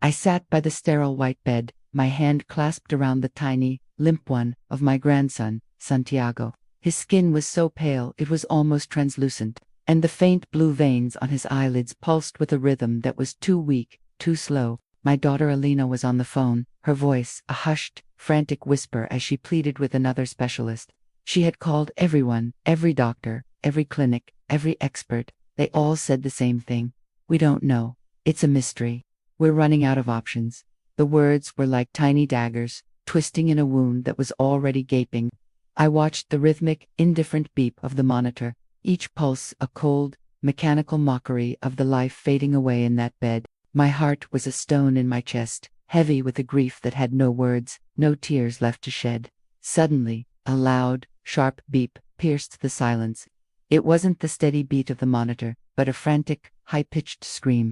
I sat by the sterile white bed, my hand clasped around the tiny, limp one of my grandson, Santiago. His skin was so pale it was almost translucent, and the faint blue veins on his eyelids pulsed with a rhythm that was too weak, too slow. My daughter Alina was on the phone, her voice a hushed, frantic whisper as she pleaded with another specialist. She had called everyone, every doctor, every clinic, every expert. They all said the same thing. We don't know. It's a mystery. We're running out of options. The words were like tiny daggers, twisting in a wound that was already gaping. I watched the rhythmic, indifferent beep of the monitor, each pulse a cold, mechanical mockery of the life fading away in that bed. My heart was a stone in my chest, heavy with a grief that had no words, no tears left to shed. Suddenly, a loud, sharp beep pierced the silence. It wasn't the steady beat of the monitor, but a frantic, high-pitched scream.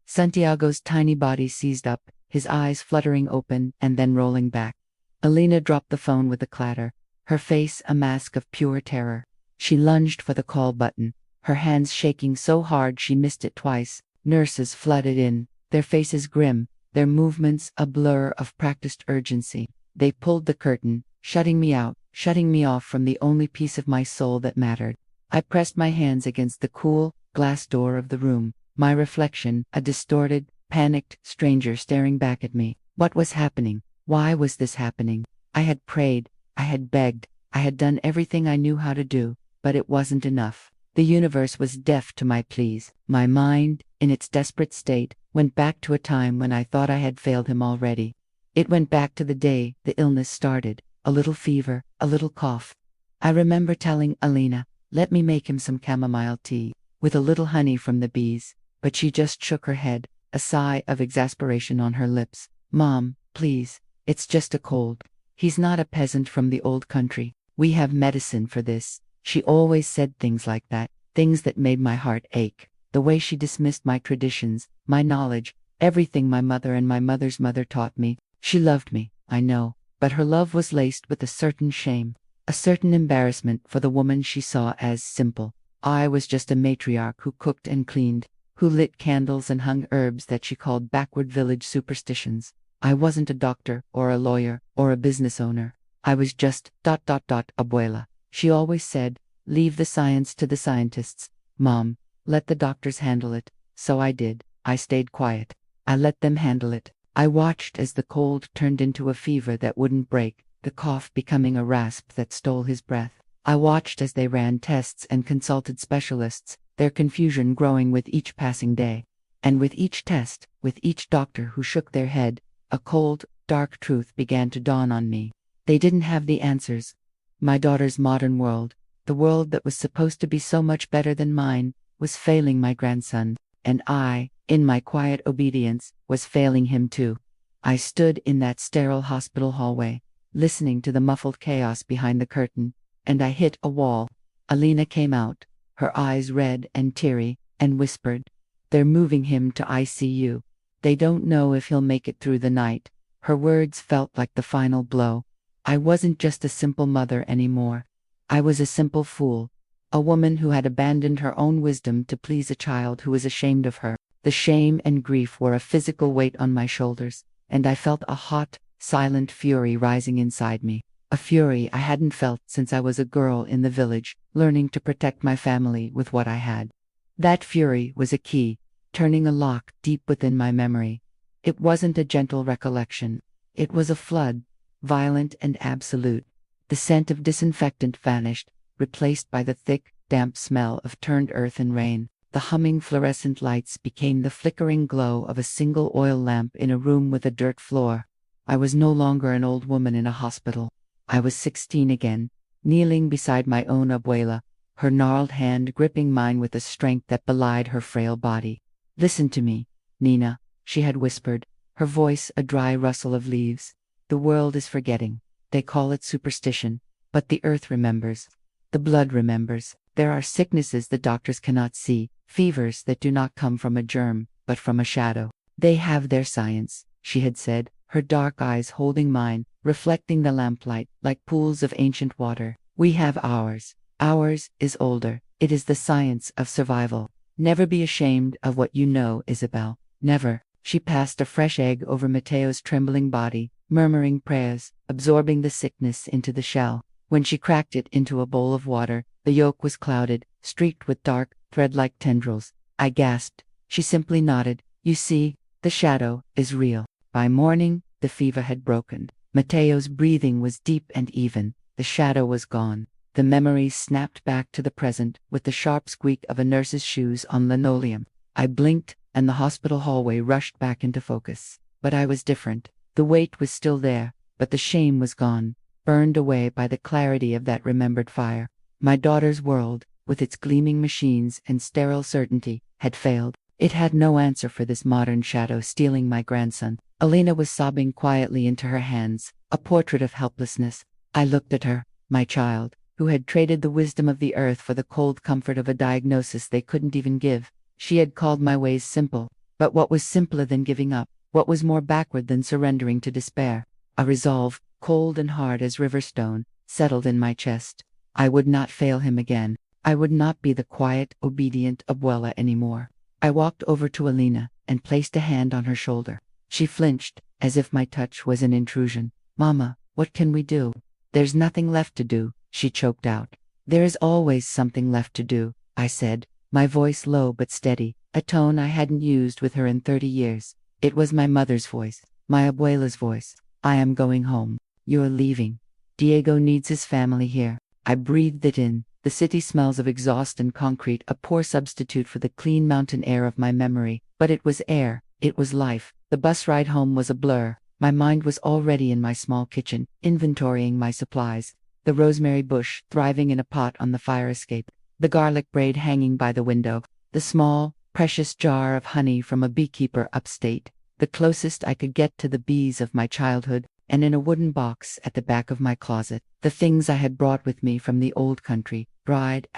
Santiago's tiny body seized up, his eyes fluttering open and then rolling back. Alina dropped the phone with a clatter, her face a mask of pure terror. She lunged for the call button, her hands shaking so hard she missed it twice. Nurses flooded in, their faces grim, their movements a blur of practiced urgency. They pulled the curtain, shutting me out, shutting me off from the only piece of my soul that mattered. I pressed my hands against the cool, glass door of the room, my reflection, a distorted, panicked stranger staring back at me. What was happening? Why was this happening? I had prayed, I had begged, I had done everything I knew how to do, but it wasn't enough. The universe was deaf to my pleas. My mind, in its desperate state, went back to a time when I thought I had failed him already. It went back to the day the illness started, a little fever, a little cough. I remember telling Alina, let me make him some chamomile tea, with a little honey from the bees, but she just shook her head, a sigh of exasperation on her lips. Mom, please, it's just a cold. He's not a peasant from the old country. We have medicine for this. She always said things like that, things that made my heart ache. The way she dismissed my traditions, my knowledge, everything my mother and my mother's mother taught me. She loved me, I know, but her love was laced with a certain shame, a certain embarrassment for the woman she saw as simple. I was just a matriarch who cooked and cleaned, who lit candles and hung herbs that she called backward village superstitions. I wasn't a doctor or a lawyer or a business owner. I was just ... abuela. She always said, leave the science to the scientists. Mom, let the doctors handle it. So I did. I stayed quiet. I let them handle it. I watched as the cold turned into a fever that wouldn't break, the cough becoming a rasp that stole his breath. I watched as they ran tests and consulted specialists, their confusion growing with each passing day. And with each test, with each doctor who shook their head, a cold, dark truth began to dawn on me. They didn't have the answers. My daughter's modern world, the world that was supposed to be so much better than mine, was failing my grandson, and I, in my quiet obedience, was failing him too. I stood in that sterile hospital hallway, listening to the muffled chaos behind the curtain, and I hit a wall. Alina came out, her eyes red and teary, and whispered, "They're moving him to ICU. They don't know if he'll make it through the night." Her words felt like the final blow. I wasn't just a simple mother anymore. I was a simple fool, a woman who had abandoned her own wisdom to please a child who was ashamed of her. The shame and grief were a physical weight on my shoulders, and I felt a hot, silent fury rising inside me. A fury I hadn't felt since I was a girl in the village, learning to protect my family with what I had. That fury was a key, turning a lock deep within my memory. It wasn't a gentle recollection. It was a flood, violent and absolute. The scent of disinfectant vanished, replaced by the thick, damp smell of turned earth and rain. The humming fluorescent lights became the flickering glow of a single oil lamp in a room with a dirt floor. I was no longer an old woman in a hospital. I was 16 again, kneeling beside my own abuela, her gnarled hand gripping mine with a strength that belied her frail body. "Listen to me, Nina," she had whispered, her voice a dry rustle of leaves. "The world is forgetting. They call it superstition, but the earth remembers. The blood remembers. There are sicknesses the doctors cannot see, fevers that do not come from a germ, but from a shadow. They have their science," she had said, her dark eyes holding mine, reflecting the lamplight like pools of ancient water. "We have ours. Ours is older. It is the science of survival. Never be ashamed of what you know, Isabel. Never." She passed a fresh egg over Mateo's trembling body, murmuring prayers, absorbing the sickness into the shell. When she cracked it into a bowl of water, the yolk was clouded, streaked with dark, thread-like tendrils. I gasped. She simply nodded. You see, the shadow is real. By morning, the fever had broken. Mateo's breathing was deep and even. The shadow was gone. The memories snapped back to the present with the sharp squeak of a nurse's shoes on linoleum. I blinked, and the hospital hallway rushed back into focus. But I was different. The weight was still there, but the shame was gone, burned away by the clarity of that remembered fire. My daughter's world, with its gleaming machines and sterile certainty, had failed. It had no answer for this modern shadow stealing my grandson. Alina was sobbing quietly into her hands, a portrait of helplessness. I looked at her, my child, who had traded the wisdom of the earth for the cold comfort of a diagnosis they couldn't even give. She had called my ways simple, but what was simpler than giving up? What was more backward than surrendering to despair? A resolve, cold and hard as river stone, settled in my chest. I would not fail him again. I would not be the quiet, obedient abuela anymore. I walked over to Alina and placed a hand on her shoulder. She flinched, as if my touch was an intrusion. Mama, what can we do? There's nothing left to do, she choked out. There is always something left to do, I said, my voice low but steady, a tone I hadn't used with her in 30 years. It was my mother's voice, my abuela's voice. I am going home. You're leaving. Diego needs his family here. I breathed it in. The city smells of exhaust and concrete, a poor substitute for the clean mountain air of my memory. But it was air. It was life. The bus ride home was a blur. My mind was already in my small kitchen, inventorying my supplies. The rosemary bush thriving in a pot on the fire escape. The garlic braid hanging by the window. The small, precious jar of honey from a beekeeper upstate. The closest I could get to the bees of my childhood. And in a wooden box at the back of my closet, the things I had brought with me from the old country, dried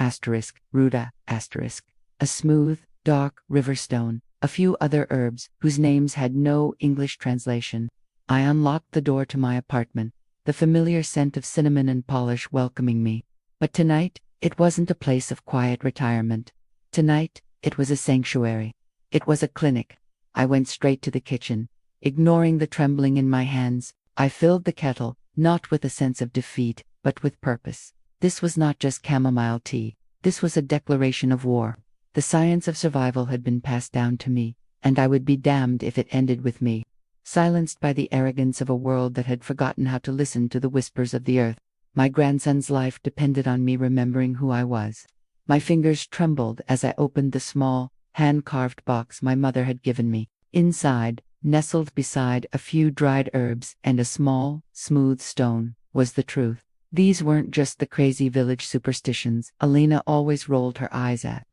ruta a smooth, dark river stone, a few other herbs whose names had no English translation. I unlocked the door to my apartment, the familiar scent of cinnamon and polish welcoming me. But tonight, it wasn't a place of quiet retirement. Tonight, it was a sanctuary. It was a clinic. I went straight to the kitchen. Ignoring the trembling in my hands, I filled the kettle, not with a sense of defeat, but with purpose. This was not just chamomile tea. This was a declaration of war. The science of survival had been passed down to me, and I would be damned if it ended with me. Silenced by the arrogance of a world that had forgotten how to listen to the whispers of the earth. My grandson's life depended on me remembering who I was. My fingers trembled as I opened the small, hand-carved box my mother had given me. Inside, nestled beside a few dried herbs and a small, smooth stone, was the truth. These weren't just the crazy village superstitions Alina always rolled her eyes at.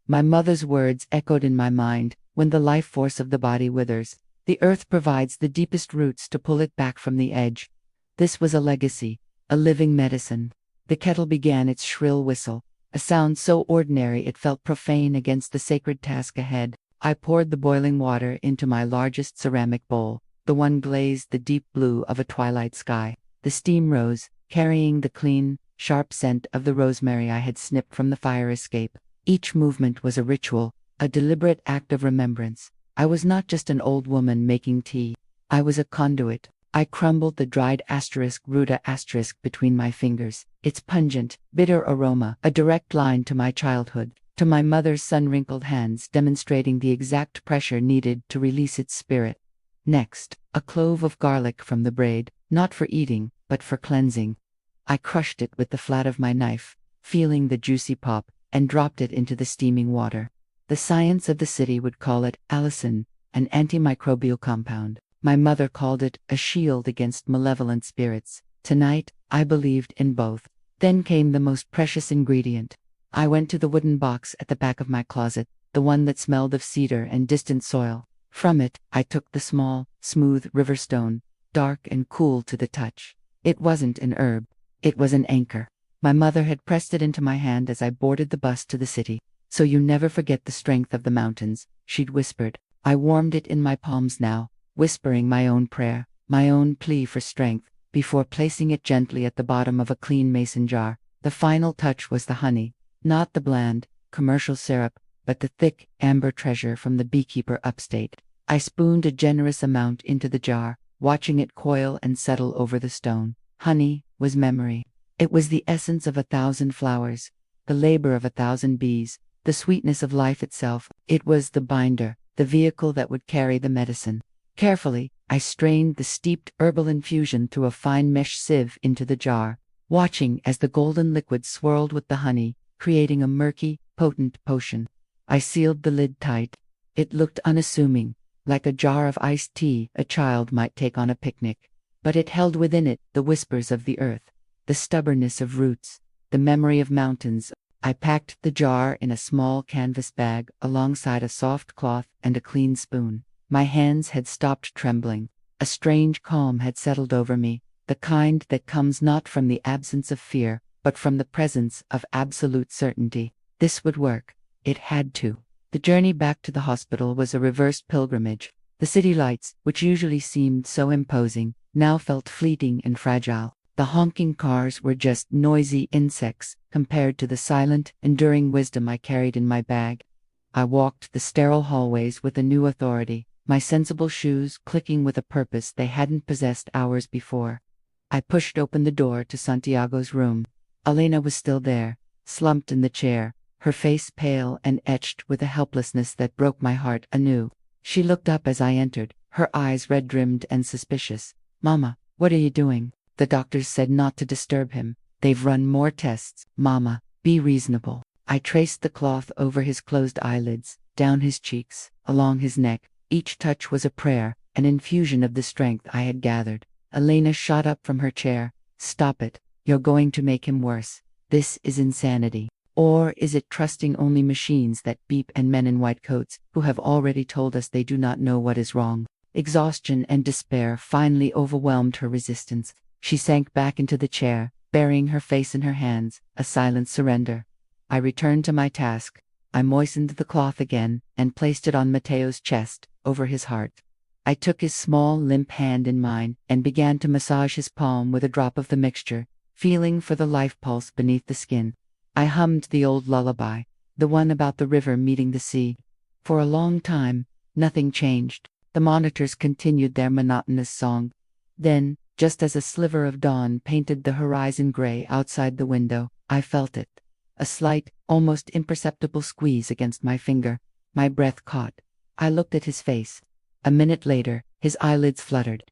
My mother's words echoed in my mind, when the life force of the body withers, the earth provides the deepest roots to pull it back from the edge. This was a legacy, a living medicine. The kettle began its shrill whistle, a sound so ordinary it felt profane against the sacred task ahead. I poured the boiling water into my largest ceramic bowl, the one glazed the deep blue of a twilight sky. The steam rose, carrying the clean, sharp scent of the rosemary I had snipped from the fire escape. Each movement was a ritual, a deliberate act of remembrance. I was not just an old woman making tea. I was a conduit. I crumbled the dried ruta between my fingers, its pungent, bitter aroma, a direct line to my childhood, to my mother's sun-wrinkled hands demonstrating the exact pressure needed to release its spirit. Next, a clove of garlic from the braid, not for eating, but for cleansing. I crushed it with the flat of my knife, feeling the juicy pop, and dropped it into the steaming water. The science of the city would call it allicin, an antimicrobial compound. My mother called it a shield against malevolent spirits. Tonight, I believed in both. Then came the most precious ingredient. I went to the wooden box at the back of my closet, the one that smelled of cedar and distant soil. From it, I took the small, smooth river stone, dark and cool to the touch. It wasn't an herb. It was an anchor. My mother had pressed it into my hand as I boarded the bus to the city. So you never forget the strength of the mountains, she'd whispered. I warmed it in my palms now, whispering my own prayer, my own plea for strength, before placing it gently at the bottom of a clean mason jar. The final touch was the honey. Not the bland, commercial syrup, but the thick, amber treasure from the beekeeper upstate. I spooned a generous amount into the jar, watching it coil and settle over the stone. Honey was memory. It was the essence of 1,000 flowers, the labor of 1,000 bees, the sweetness of life itself. It was the binder, the vehicle that would carry the medicine. Carefully, I strained the steeped herbal infusion through a fine mesh sieve into the jar, watching as the golden liquid swirled with the honey, creating a murky, potent potion. I sealed the lid tight. It looked unassuming, like a jar of iced tea a child might take on a picnic. But it held within it the whispers of the earth, the stubbornness of roots, the memory of mountains. I packed the jar in a small canvas bag alongside a soft cloth and a clean spoon. My hands had stopped trembling. A strange calm had settled over me, the kind that comes not from the absence of fear, but from the presence of absolute certainty. This would work. It had to. The journey back to the hospital was a reversed pilgrimage. The city lights, which usually seemed so imposing, now felt fleeting and fragile. The honking cars were just noisy insects compared to the silent, enduring wisdom I carried in my bag. I walked the sterile hallways with a new authority, my sensible shoes clicking with a purpose they hadn't possessed hours before. I pushed open the door to Santiago's room. Elena was still there, slumped in the chair, her face pale and etched with a helplessness that broke my heart anew. She looked up as I entered, her eyes red-rimmed and suspicious. "Mama, what are you doing?" "The doctors said not to disturb him. They've run more tests." "Mama, be reasonable." I traced the cloth over his closed eyelids, down his cheeks, along his neck. Each touch was a prayer, an infusion of the strength I had gathered. Elena shot up from her chair. "Stop it. You're going to make him worse. This is insanity. Or is it trusting only machines that beep and men in white coats who have already told us they do not know what is wrong?" Exhaustion and despair finally overwhelmed her resistance. She sank back into the chair, burying her face in her hands, a silent surrender. I returned to my task. I moistened the cloth again and placed it on Mateo's chest, over his heart. I took his small, limp hand in mine and began to massage his palm with a drop of the mixture, feeling for the life pulse beneath the skin. I hummed the old lullaby, the one about the river meeting the sea. For a long time, nothing changed. The monitors continued their monotonous song. Then, just as a sliver of dawn painted the horizon gray outside the window, I felt it. A slight, almost imperceptible squeeze against my finger. My breath caught. I looked at his face. A minute later, his eyelids fluttered.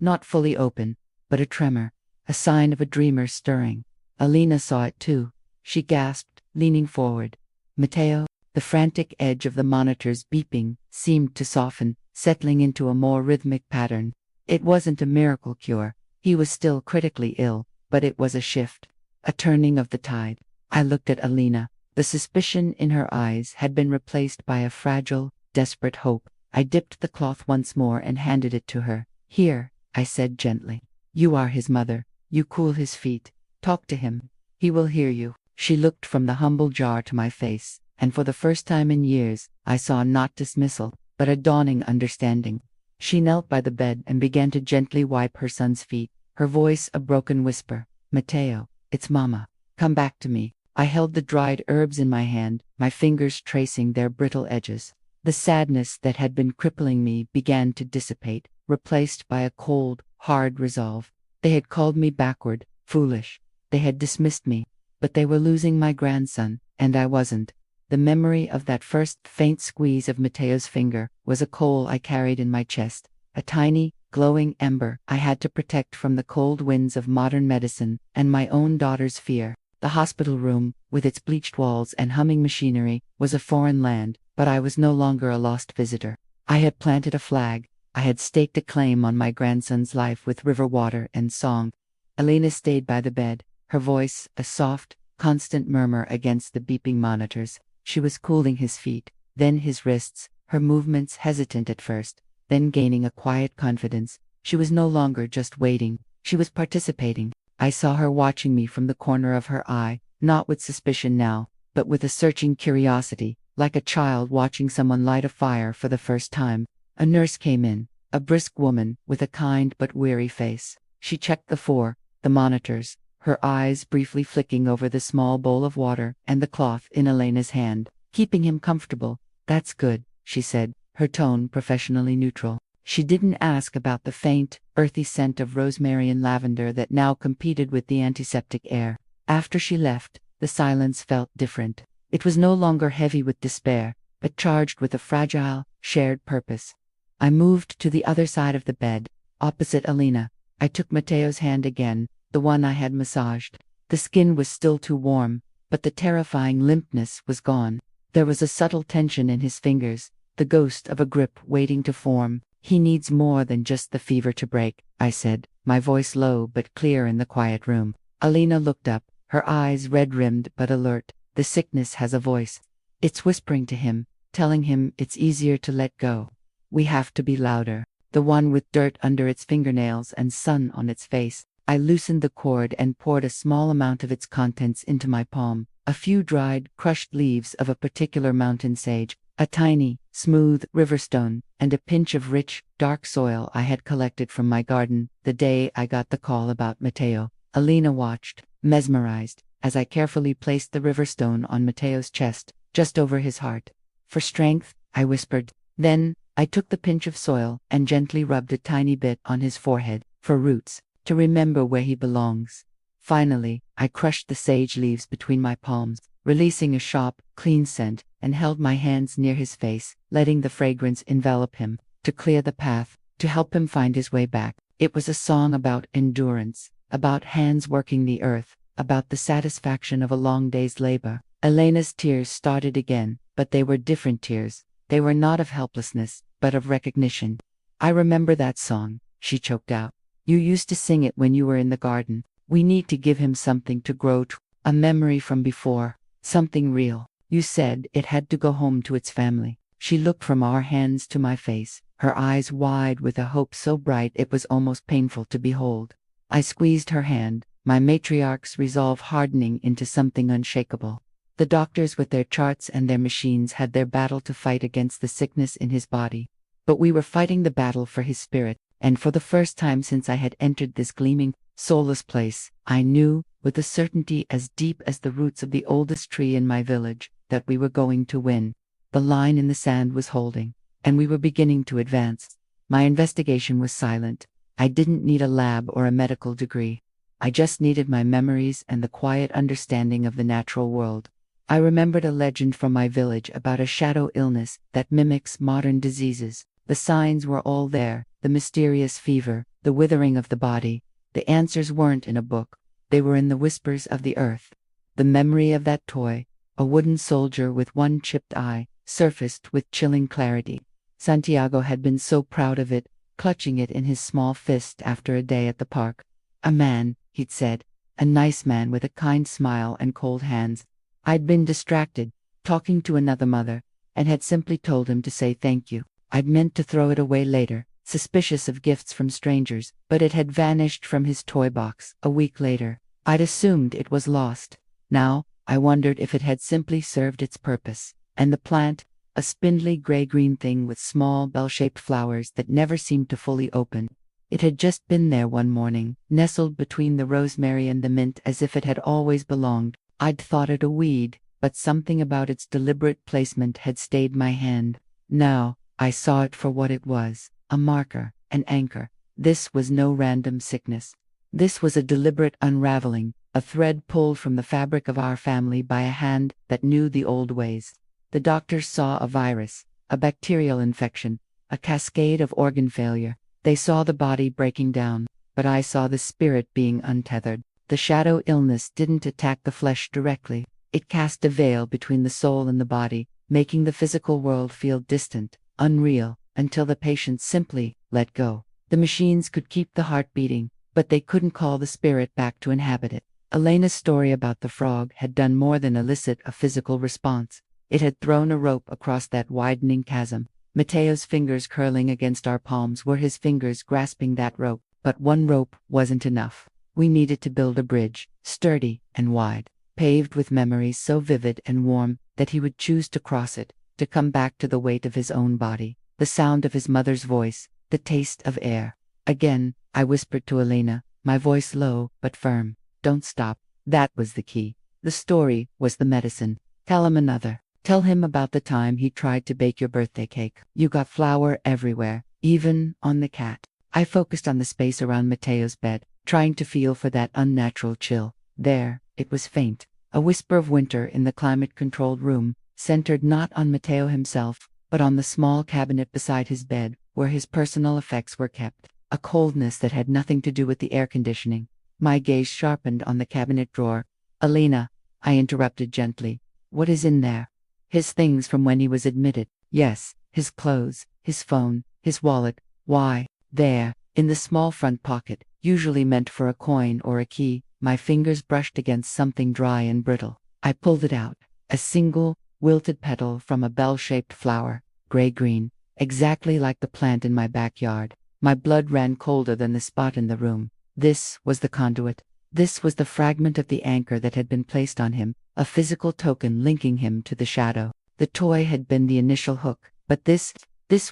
Not fully open, but a tremor, a sign of a dreamer stirring. Elena saw it too. She gasped, leaning forward. "Mateo?" The frantic edge of the monitor's beeping seemed to soften, settling into a more rhythmic pattern. It wasn't a miracle cure. He was still critically ill, but it was a shift, a turning of the tide. I looked at Elena. The suspicion in her eyes had been replaced by a fragile, desperate hope. I dipped the cloth once more and handed it to her. "Here," I said gently. "You are his mother. You cool his feet. Talk to him. He will hear you." She looked from the humble jar to my face, and for the first time in years, I saw not dismissal, but a dawning understanding. She knelt by the bed and began to gently wipe her son's feet, her voice a broken whisper. "Mateo, it's Mama. Come back to me." I held the dried herbs in my hand, my fingers tracing their brittle edges. The sadness that had been crippling me began to dissipate, replaced by a cold, hard resolve. They had called me backward, foolish. They had dismissed me, but they were losing my grandson, and I wasn't. The memory of that first faint squeeze of Mateo's finger was a coal I carried in my chest, a tiny, glowing ember I had to protect from the cold winds of modern medicine and my own daughter's fear. The hospital room, with its bleached walls and humming machinery, was a foreign land, but I was no longer a lost visitor. I had planted a flag. I had staked a claim on my grandson's life with river water and song. Elena stayed by the bed, her voice a soft, constant murmur against the beeping monitors. She was cooling his feet, then his wrists, her movements hesitant at first, then gaining a quiet confidence. She was no longer just waiting, she was participating. I saw her watching me from the corner of her eye, not with suspicion now, but with a searching curiosity, like a child watching someone light a fire for the first time. A nurse came in, a brisk woman with a kind but weary face. She checked the monitors, her eyes briefly flicking over the small bowl of water and the cloth in Elena's hand. "Keeping him comfortable. That's good," she said. her tone professionally neutral. She didn't ask about the faint, earthy scent of rosemary and lavender that now competed with the antiseptic air. After she left, the silence felt different. It was no longer heavy with despair, but charged with a fragile, shared purpose. I moved to the other side of the bed, opposite Alina. I took Mateo's hand again, the one I had massaged. The skin was still too warm, but the terrifying limpness was gone. There was a subtle tension in his fingers, the ghost of a grip waiting to form. "He needs more than just the fever to break," I said, my voice low but clear in the quiet room. Alina looked up, her eyes red-rimmed but alert. "The sickness has a voice. It's whispering to him, telling him it's easier to let go. We have to be louder." The one with dirt under its fingernails and sun on its face. I loosened the cord and poured a small amount of its contents into my palm. A few dried, crushed leaves of a particular mountain sage, a tiny, smooth riverstone, and a pinch of rich, dark soil I had collected from my garden the day I got the call about Mateo. Alina watched, mesmerized, as I carefully placed the riverstone on Mateo's chest, just over his heart. "For strength," I whispered. Then, I took the pinch of soil and gently rubbed a tiny bit on his forehead. "For roots, to remember where he belongs." Finally, I crushed the sage leaves between my palms, releasing a sharp, clean scent, and held my hands near his face, letting the fragrance envelop him, to clear the path, to help him find his way back. It was a song about endurance, about hands working the earth, about the satisfaction of a long day's labor. Elena's tears started again, but they were different tears. They were not of helplessness, but of recognition. "I remember that song," she choked out. "You used to sing it when you were in the garden. We need to give him something to grow to, a memory from before, something real. You said it had to go home to its family." She looked from our hands to my face, her eyes wide with a hope so bright it was almost painful to behold. I squeezed her hand, my matriarch's resolve hardening into something unshakable. The doctors with their charts and their machines had their battle to fight against the sickness in his body. But we were fighting the battle for his spirit, and for the first time since I had entered this gleaming, soulless place, I knew, with a certainty as deep as the roots of the oldest tree in my village, that we were going to win. The line in the sand was holding, and we were beginning to advance. My investigation was silent. I didn't need a lab or a medical degree. I just needed my memories and the quiet understanding of the natural world. I remembered a legend from my village about a shadow illness that mimics modern diseases. The signs were all there, the mysterious fever, the withering of the body. The answers weren't in a book. They were in the whispers of the earth. The memory of that toy, a wooden soldier with one chipped eye, surfaced with chilling clarity. Santiago had been so proud of it, clutching it in his small fist after a day at the park. "A man," he'd said, "a nice man with a kind smile and cold hands." I'd been distracted, talking to another mother, and had simply told him to say thank you. I'd meant to throw it away later, suspicious of gifts from strangers, but it had vanished from his toy box a week later. I'd assumed it was lost. Now, I wondered if it had simply served its purpose. And the plant, a spindly gray-green thing with small bell-shaped flowers that never seemed to fully open. It had just been there one morning, nestled between the rosemary and the mint as if it had always belonged. I'd thought it a weed, but something about its deliberate placement had stayed my hand. Now, I saw it for what it was, a marker, an anchor. This was no random sickness. This was a deliberate unraveling, a thread pulled from the fabric of our family by a hand that knew the old ways. The doctors saw a virus, a bacterial infection, a cascade of organ failure. They saw the body breaking down, but I saw the spirit being untethered. The shadow illness didn't attack the flesh directly. It cast a veil between the soul and the body, making the physical world feel distant, unreal, until the patient simply let go. The machines could keep the heart beating, but they couldn't call the spirit back to inhabit it. Elena's story about the frog had done more than elicit a physical response. It had thrown a rope across that widening chasm. Mateo's fingers curling against our palms were his fingers grasping that rope, but one rope wasn't enough. We needed to build a bridge, sturdy and wide, paved with memories so vivid and warm that he would choose to cross it, to come back to the weight of his own body, the sound of his mother's voice, the taste of air. Again, I whispered to Elena, my voice low but firm, "Don't stop." That was the key. The story was the medicine. Tell him another. Tell him about the time he tried to bake your birthday cake. You got flour everywhere, even on the cat. I focused on the space around Mateo's bed, trying to feel for that unnatural chill. There, it was faint, a whisper of winter in the climate-controlled room, centered not on Mateo himself, but on the small cabinet beside his bed, where his personal effects were kept. A coldness that had nothing to do with the air conditioning. My gaze sharpened on the cabinet drawer. Elena, I interrupted gently. What is in there? His things from when he was admitted. Yes, his clothes, his phone, his wallet. Why? There, in the small front pocket, usually meant for a coin or a key, my fingers brushed against something dry and brittle. I pulled it out. A single, wilted petal from a bell-shaped flower, gray-green, exactly like the plant in my backyard. My blood ran colder than the spot in the room. This was the conduit. This was the fragment of the anchor that had been placed on him, a physical token linking him to the shadow. The toy had been the initial hook, but this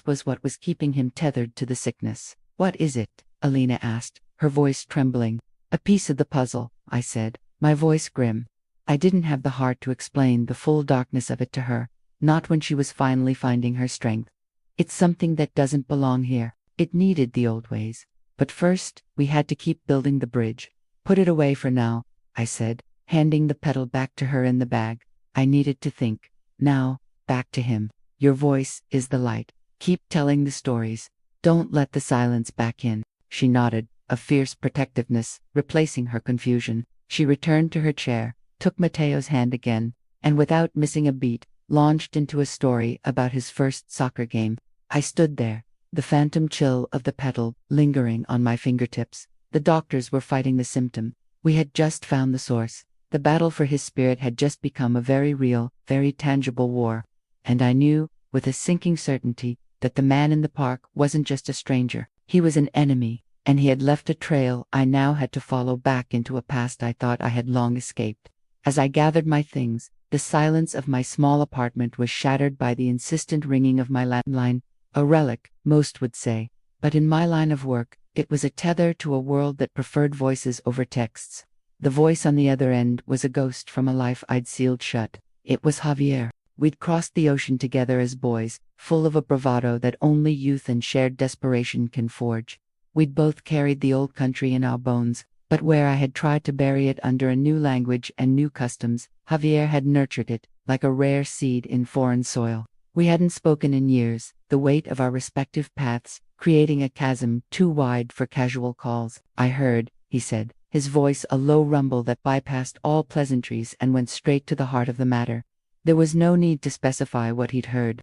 was what was keeping him tethered to the sickness. What is it? Alina asked, her voice trembling. A piece of the puzzle, I said, my voice grim. I didn't have the heart to explain the full darkness of it to her, not when she was finally finding her strength. It's something that doesn't belong here. It needed the old ways. But first, we had to keep building the bridge. Put it away for now, I said, handing the petal back to her in the bag. I needed to think. Now, back to him. Your voice is the light. Keep telling the stories. Don't let the silence back in. She nodded, a fierce protectiveness, replacing her confusion. She returned to her chair, took Mateo's hand again, and without missing a beat, launched into a story about his first soccer game. I stood there, the phantom chill of the petal lingering on my fingertips. The doctors were fighting the symptom. We had just found the source. The battle for his spirit had just become a very real, very tangible war. And I knew, with a sinking certainty, that the man in the park wasn't just a stranger. He was an enemy, and he had left a trail I now had to follow back into a past I thought I had long escaped. As I gathered my things, the silence of my small apartment was shattered by the insistent ringing of my landline, a relic, most would say. But in my line of work, it was a tether to a world that preferred voices over texts. The voice on the other end was a ghost from a life I'd sealed shut. It was Javier. We'd crossed the ocean together as boys, full of a bravado that only youth and shared desperation can forge. We'd both carried the old country in our bones, but where I had tried to bury it under a new language and new customs, Javier had nurtured it, like a rare seed in foreign soil. We hadn't spoken in years, the weight of our respective paths, creating a chasm too wide for casual calls. I heard, he said, his voice a low rumble that bypassed all pleasantries and went straight to the heart of the matter. There was no need to specify what he'd heard.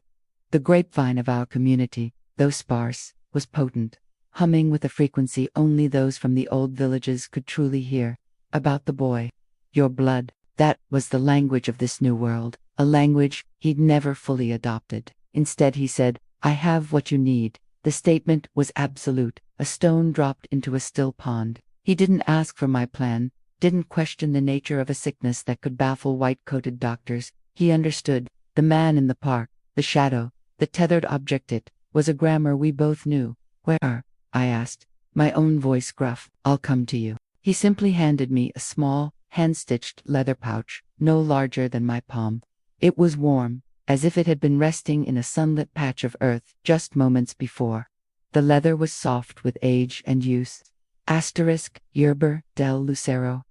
The grapevine of our community, though sparse, was potent, humming with a frequency only those from the old villages could truly hear. About the boy. Your blood. That was the language of this new world, a language he'd never fully adopted. Instead he said, I have what you need. The statement was absolute, a stone dropped into a still pond. He didn't ask for my plan, didn't question the nature of a sickness that could baffle white-coated doctors. He understood. The man in the park, the shadow, the tethered object, it was a grammar we both knew. Where? I asked, my own voice gruff. I'll come to you. He simply handed me a small, hand-stitched leather pouch, no larger than my palm. It was warm, as if it had been resting in a sunlit patch of earth just moments before. The leather was soft with age and use. Yerber del Lucero.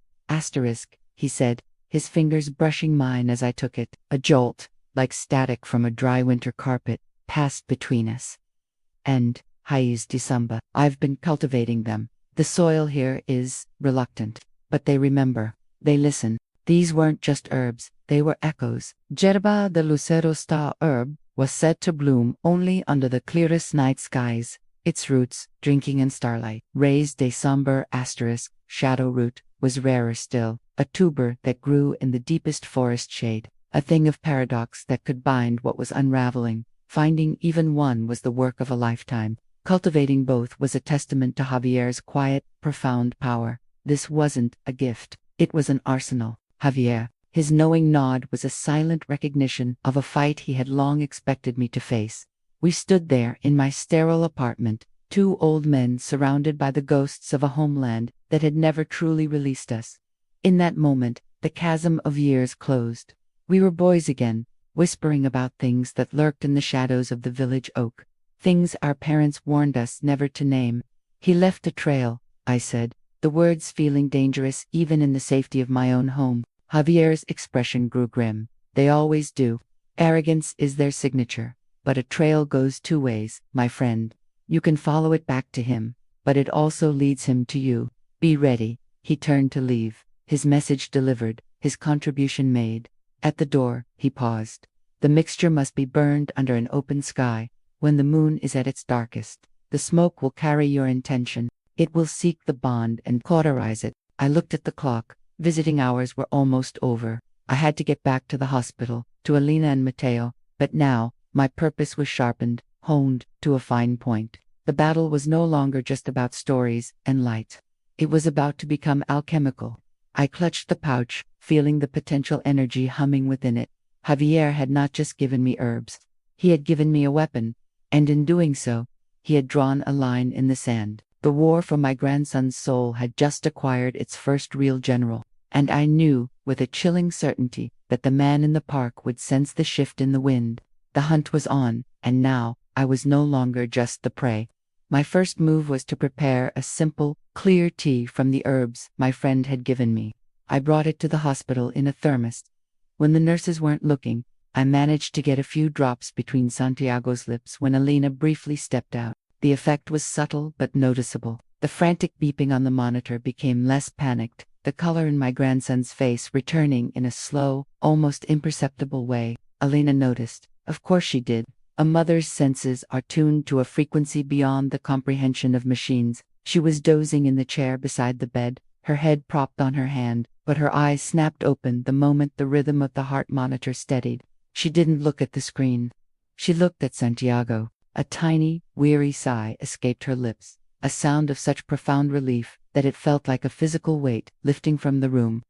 He said, his fingers brushing mine as I took it. A jolt, like static from a dry winter carpet, passed between us. And, Haiz Disamba, I've been cultivating them. The soil here is reluctant, but they remember. They listen. These weren't just herbs, they were echoes. Yerba de Lucero star herb was said to bloom only under the clearest night skies. Its roots, drinking in starlight, raised a somber shadow root, was rarer still, a tuber that grew in the deepest forest shade, a thing of paradox that could bind what was unraveling. Finding even one was the work of a lifetime. Cultivating both was a testament to Javier's quiet, profound power. This wasn't a gift, it was an arsenal. Javier, his knowing nod was a silent recognition of a fight he had long expected me to face. We stood there in my sterile apartment, two old men surrounded by the ghosts of a homeland that had never truly released us. In that moment, the chasm of years closed. We were boys again, whispering about things that lurked in the shadows of the village oak. Things our parents warned us never to name. He left a trail, I said, the words feeling dangerous even in the safety of my own home. Javier's expression grew grim. They always do. Arrogance is their signature. But a trail goes two ways, my friend. You can follow it back to him, but it also leads him to you. Be ready. He turned to leave, his message delivered, his contribution made. At the door, he paused. The mixture must be burned under an open sky, when the moon is at its darkest. The smoke will carry your intention. It will seek the bond and cauterize it. I looked at the clock. Visiting hours were almost over. I had to get back to the hospital, to Alina and Matteo, but now, my purpose was sharpened, honed, to a fine point. The battle was no longer just about stories and light. It was about to become alchemical. I clutched the pouch, feeling the potential energy humming within it. Javier had not just given me herbs. He had given me a weapon, and in doing so, he had drawn a line in the sand. The war for my grandson's soul had just acquired its first real general, and I knew, with a chilling certainty, that the man in the park would sense the shift in the wind. The hunt was on, and now, I was no longer just the prey. My first move was to prepare a simple, clear tea from the herbs my friend had given me. I brought it to the hospital in a thermos. When the nurses weren't looking, I managed to get a few drops between Santiago's lips when Alina briefly stepped out. The effect was subtle but noticeable. The frantic beeping on the monitor became less panicked, the color in my grandson's face returning in a slow, almost imperceptible way. Alina noticed. Of course she did. A mother's senses are tuned to a frequency beyond the comprehension of machines. She was dozing in the chair beside the bed, her head propped on her hand, but her eyes snapped open the moment the rhythm of the heart monitor steadied. She didn't look at the screen. She looked at Santiago. A tiny, weary sigh escaped her lips, a sound of such profound relief that it felt like a physical weight lifting from the room.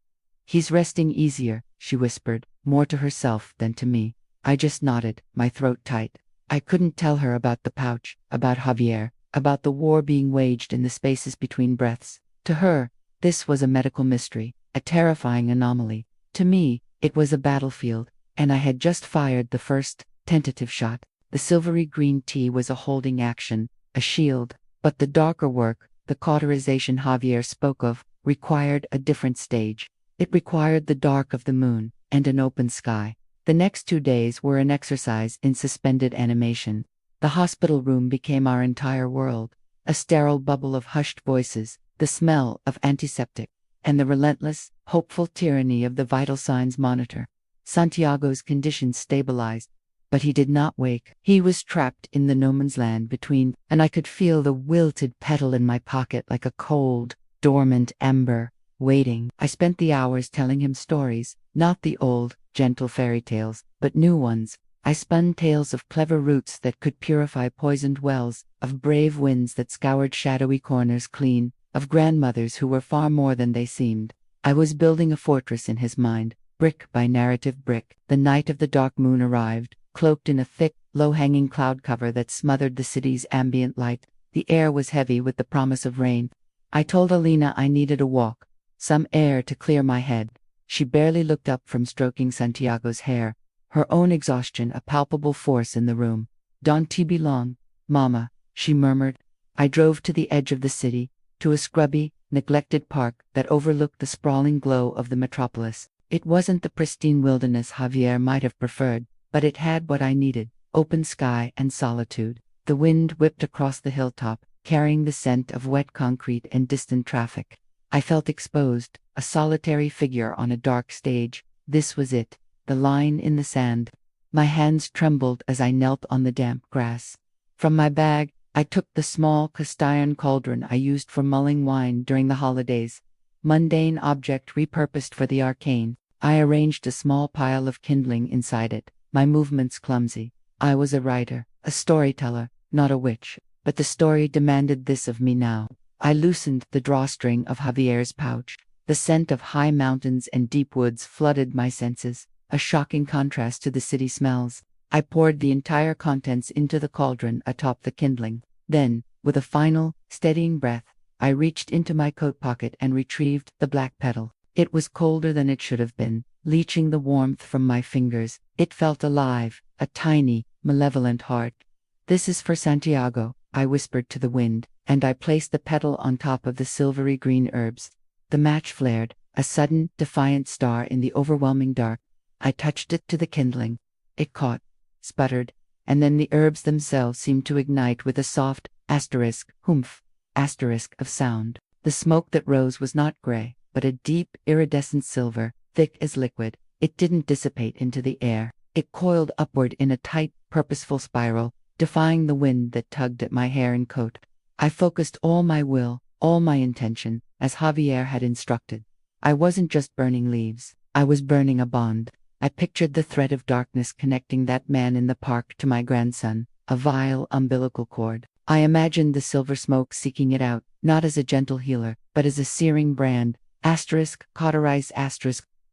"He's resting easier," she whispered, more to herself than to me. I just nodded, my throat tight. I couldn't tell her about the pouch, about Javier, about the war being waged in the spaces between breaths. To her, this was a medical mystery, a terrifying anomaly. To me, it was a battlefield, and I had just fired the first, tentative shot. The silvery green tea was a holding action, a shield, but the darker work, the cauterization Javier spoke of, required a different stage. It required the dark of the moon, and an open sky. The next 2 days were an exercise in suspended animation. The hospital room became our entire world, a sterile bubble of hushed voices, the smell of antiseptic, and the relentless, hopeful tyranny of the vital signs monitor. Santiago's condition stabilized, but he did not wake. He was trapped in the no man's land between, and I could feel the wilted petal in my pocket like a cold, dormant ember, waiting. I spent the hours telling him stories, not the old, gentle fairy tales, but new ones. I spun tales of clever roots that could purify poisoned wells, of brave winds that scoured shadowy corners clean, of grandmothers who were far more than they seemed. I was building a fortress in his mind, brick by narrative brick. The night of the dark moon arrived, cloaked in a thick, low-hanging cloud cover that smothered the city's ambient light. The air was heavy with the promise of rain. I told Alina I needed a walk, some air to clear my head. She barely looked up from stroking Santiago's hair, her own exhaustion a palpable force in the room. "Don't you belong, Mama?" she murmured. I drove to the edge of the city, to a scrubby, neglected park that overlooked the sprawling glow of the metropolis. It wasn't the pristine wilderness Javier might have preferred, but it had what I needed: open sky and solitude. The wind whipped across the hilltop, carrying the scent of wet concrete and distant traffic. I felt exposed, a solitary figure on a dark stage. This was it, the line in the sand. My hands trembled as I knelt on the damp grass. From my bag, I took the small cast iron cauldron I used for mulling wine during the holidays. Mundane object repurposed for the arcane. I arranged a small pile of kindling inside it, my movements clumsy. I was a writer, a storyteller, not a witch, but the story demanded this of me now. I loosened the drawstring of Javier's pouch. The scent of high mountains and deep woods flooded my senses, a shocking contrast to the city smells. I poured the entire contents into the cauldron atop the kindling. Then, with a final, steadying breath, I reached into my coat pocket and retrieved the black petal. It was colder than it should have been, leeching the warmth from my fingers. It felt alive, a tiny, malevolent heart. "This is for Santiago," I whispered to the wind, and I placed the petal on top of the silvery green herbs. The match flared, a sudden, defiant star in the overwhelming dark. I touched it to the kindling. It caught, sputtered, and then the herbs themselves seemed to ignite with a soft humph of sound. The smoke that rose was not gray, but a deep, iridescent silver, thick as liquid. It didn't dissipate into the air. It coiled upward in a tight, purposeful spiral, defying the wind that tugged at my hair and coat. I focused all my will, all my intention, as Javier had instructed. I wasn't just burning leaves. I was burning a bond. I pictured the thread of darkness connecting that man in the park to my grandson, a vile umbilical cord. I imagined the silver smoke seeking it out, not as a gentle healer, but as a searing brand. Cauterized.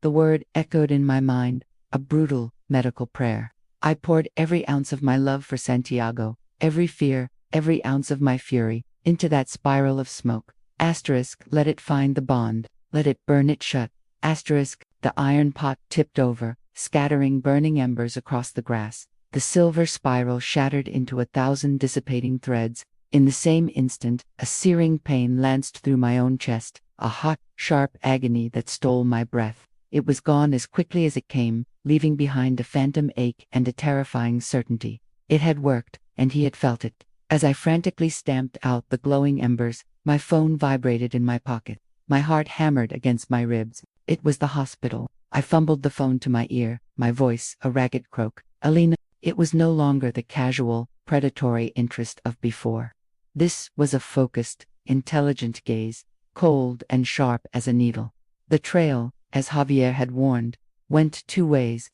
The word echoed in my mind, a brutal, medical prayer. I poured every ounce of my love for Santiago, every fear, every ounce of my fury, into that spiral of smoke. Let it find the bond, let it burn it shut. The iron pot tipped over, scattering burning embers across the grass. The silver spiral shattered into 1,000 dissipating threads. In the same instant, a searing pain lanced through my own chest, a hot, sharp agony that stole my breath. It was gone as quickly as it came, leaving behind a phantom ache and a terrifying certainty. It had worked, and he had felt it. As I frantically stamped out the glowing embers, my phone vibrated in my pocket. My heart hammered against my ribs. It was the hospital. I fumbled the phone to my ear, my voice a ragged croak. "Alina." It was no longer the casual, predatory interest of before. This was a focused, intelligent gaze, cold and sharp as a needle. The trail, as Javier had warned, went two ways.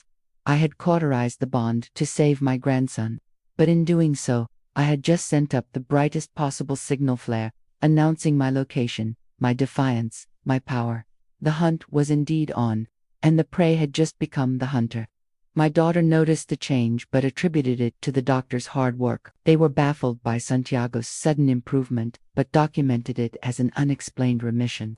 I had cauterized the bond to save my grandson, but in doing so, I had just sent up the brightest possible signal flare, announcing my location, my defiance, my power. The hunt was indeed on, and the prey had just become the hunter. My daughter noticed the change but attributed it to the doctor's hard work. They were baffled by Santiago's sudden improvement, but documented it as an unexplained remission.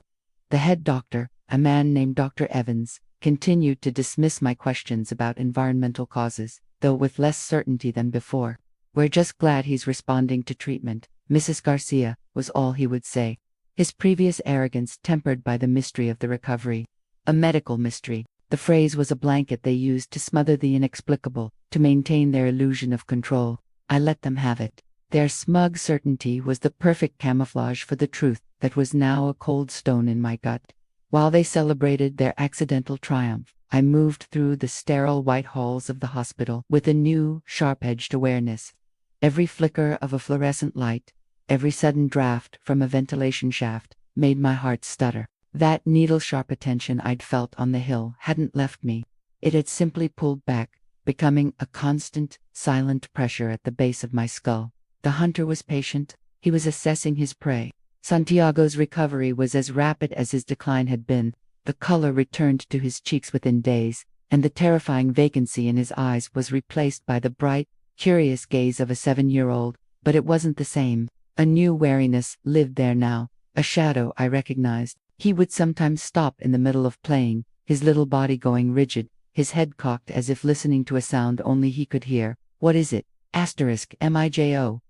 The head doctor, a man named Dr. Evans, continued to dismiss my questions about environmental causes, though with less certainty than before. "We're just glad he's responding to treatment, Mrs. Garcia," was all he would say. His previous arrogance tempered by the mystery of the recovery. A medical mystery. The phrase was a blanket they used to smother the inexplicable, to maintain their illusion of control. I let them have it. Their smug certainty was the perfect camouflage for the truth that was now a cold stone in my gut. While they celebrated their accidental triumph, I moved through the sterile white halls of the hospital with a new, sharp-edged awareness. Every flicker of a fluorescent light, every sudden draft from a ventilation shaft, made my heart stutter. That needle-sharp attention I'd felt on the hill hadn't left me. It had simply pulled back, becoming a constant, silent pressure at the base of my skull. The hunter was patient. He was assessing his prey. Santiago's recovery was as rapid as his decline had been. The color returned to his cheeks within days, and the terrifying vacancy in his eyes was replaced by the bright, curious gaze of a 7-year-old. But it wasn't the same. A new wariness lived there now, a shadow I recognized. He would sometimes stop in the middle of playing, his little body going rigid, his head cocked as if listening to a sound only he could hear. "What is it? Mijo.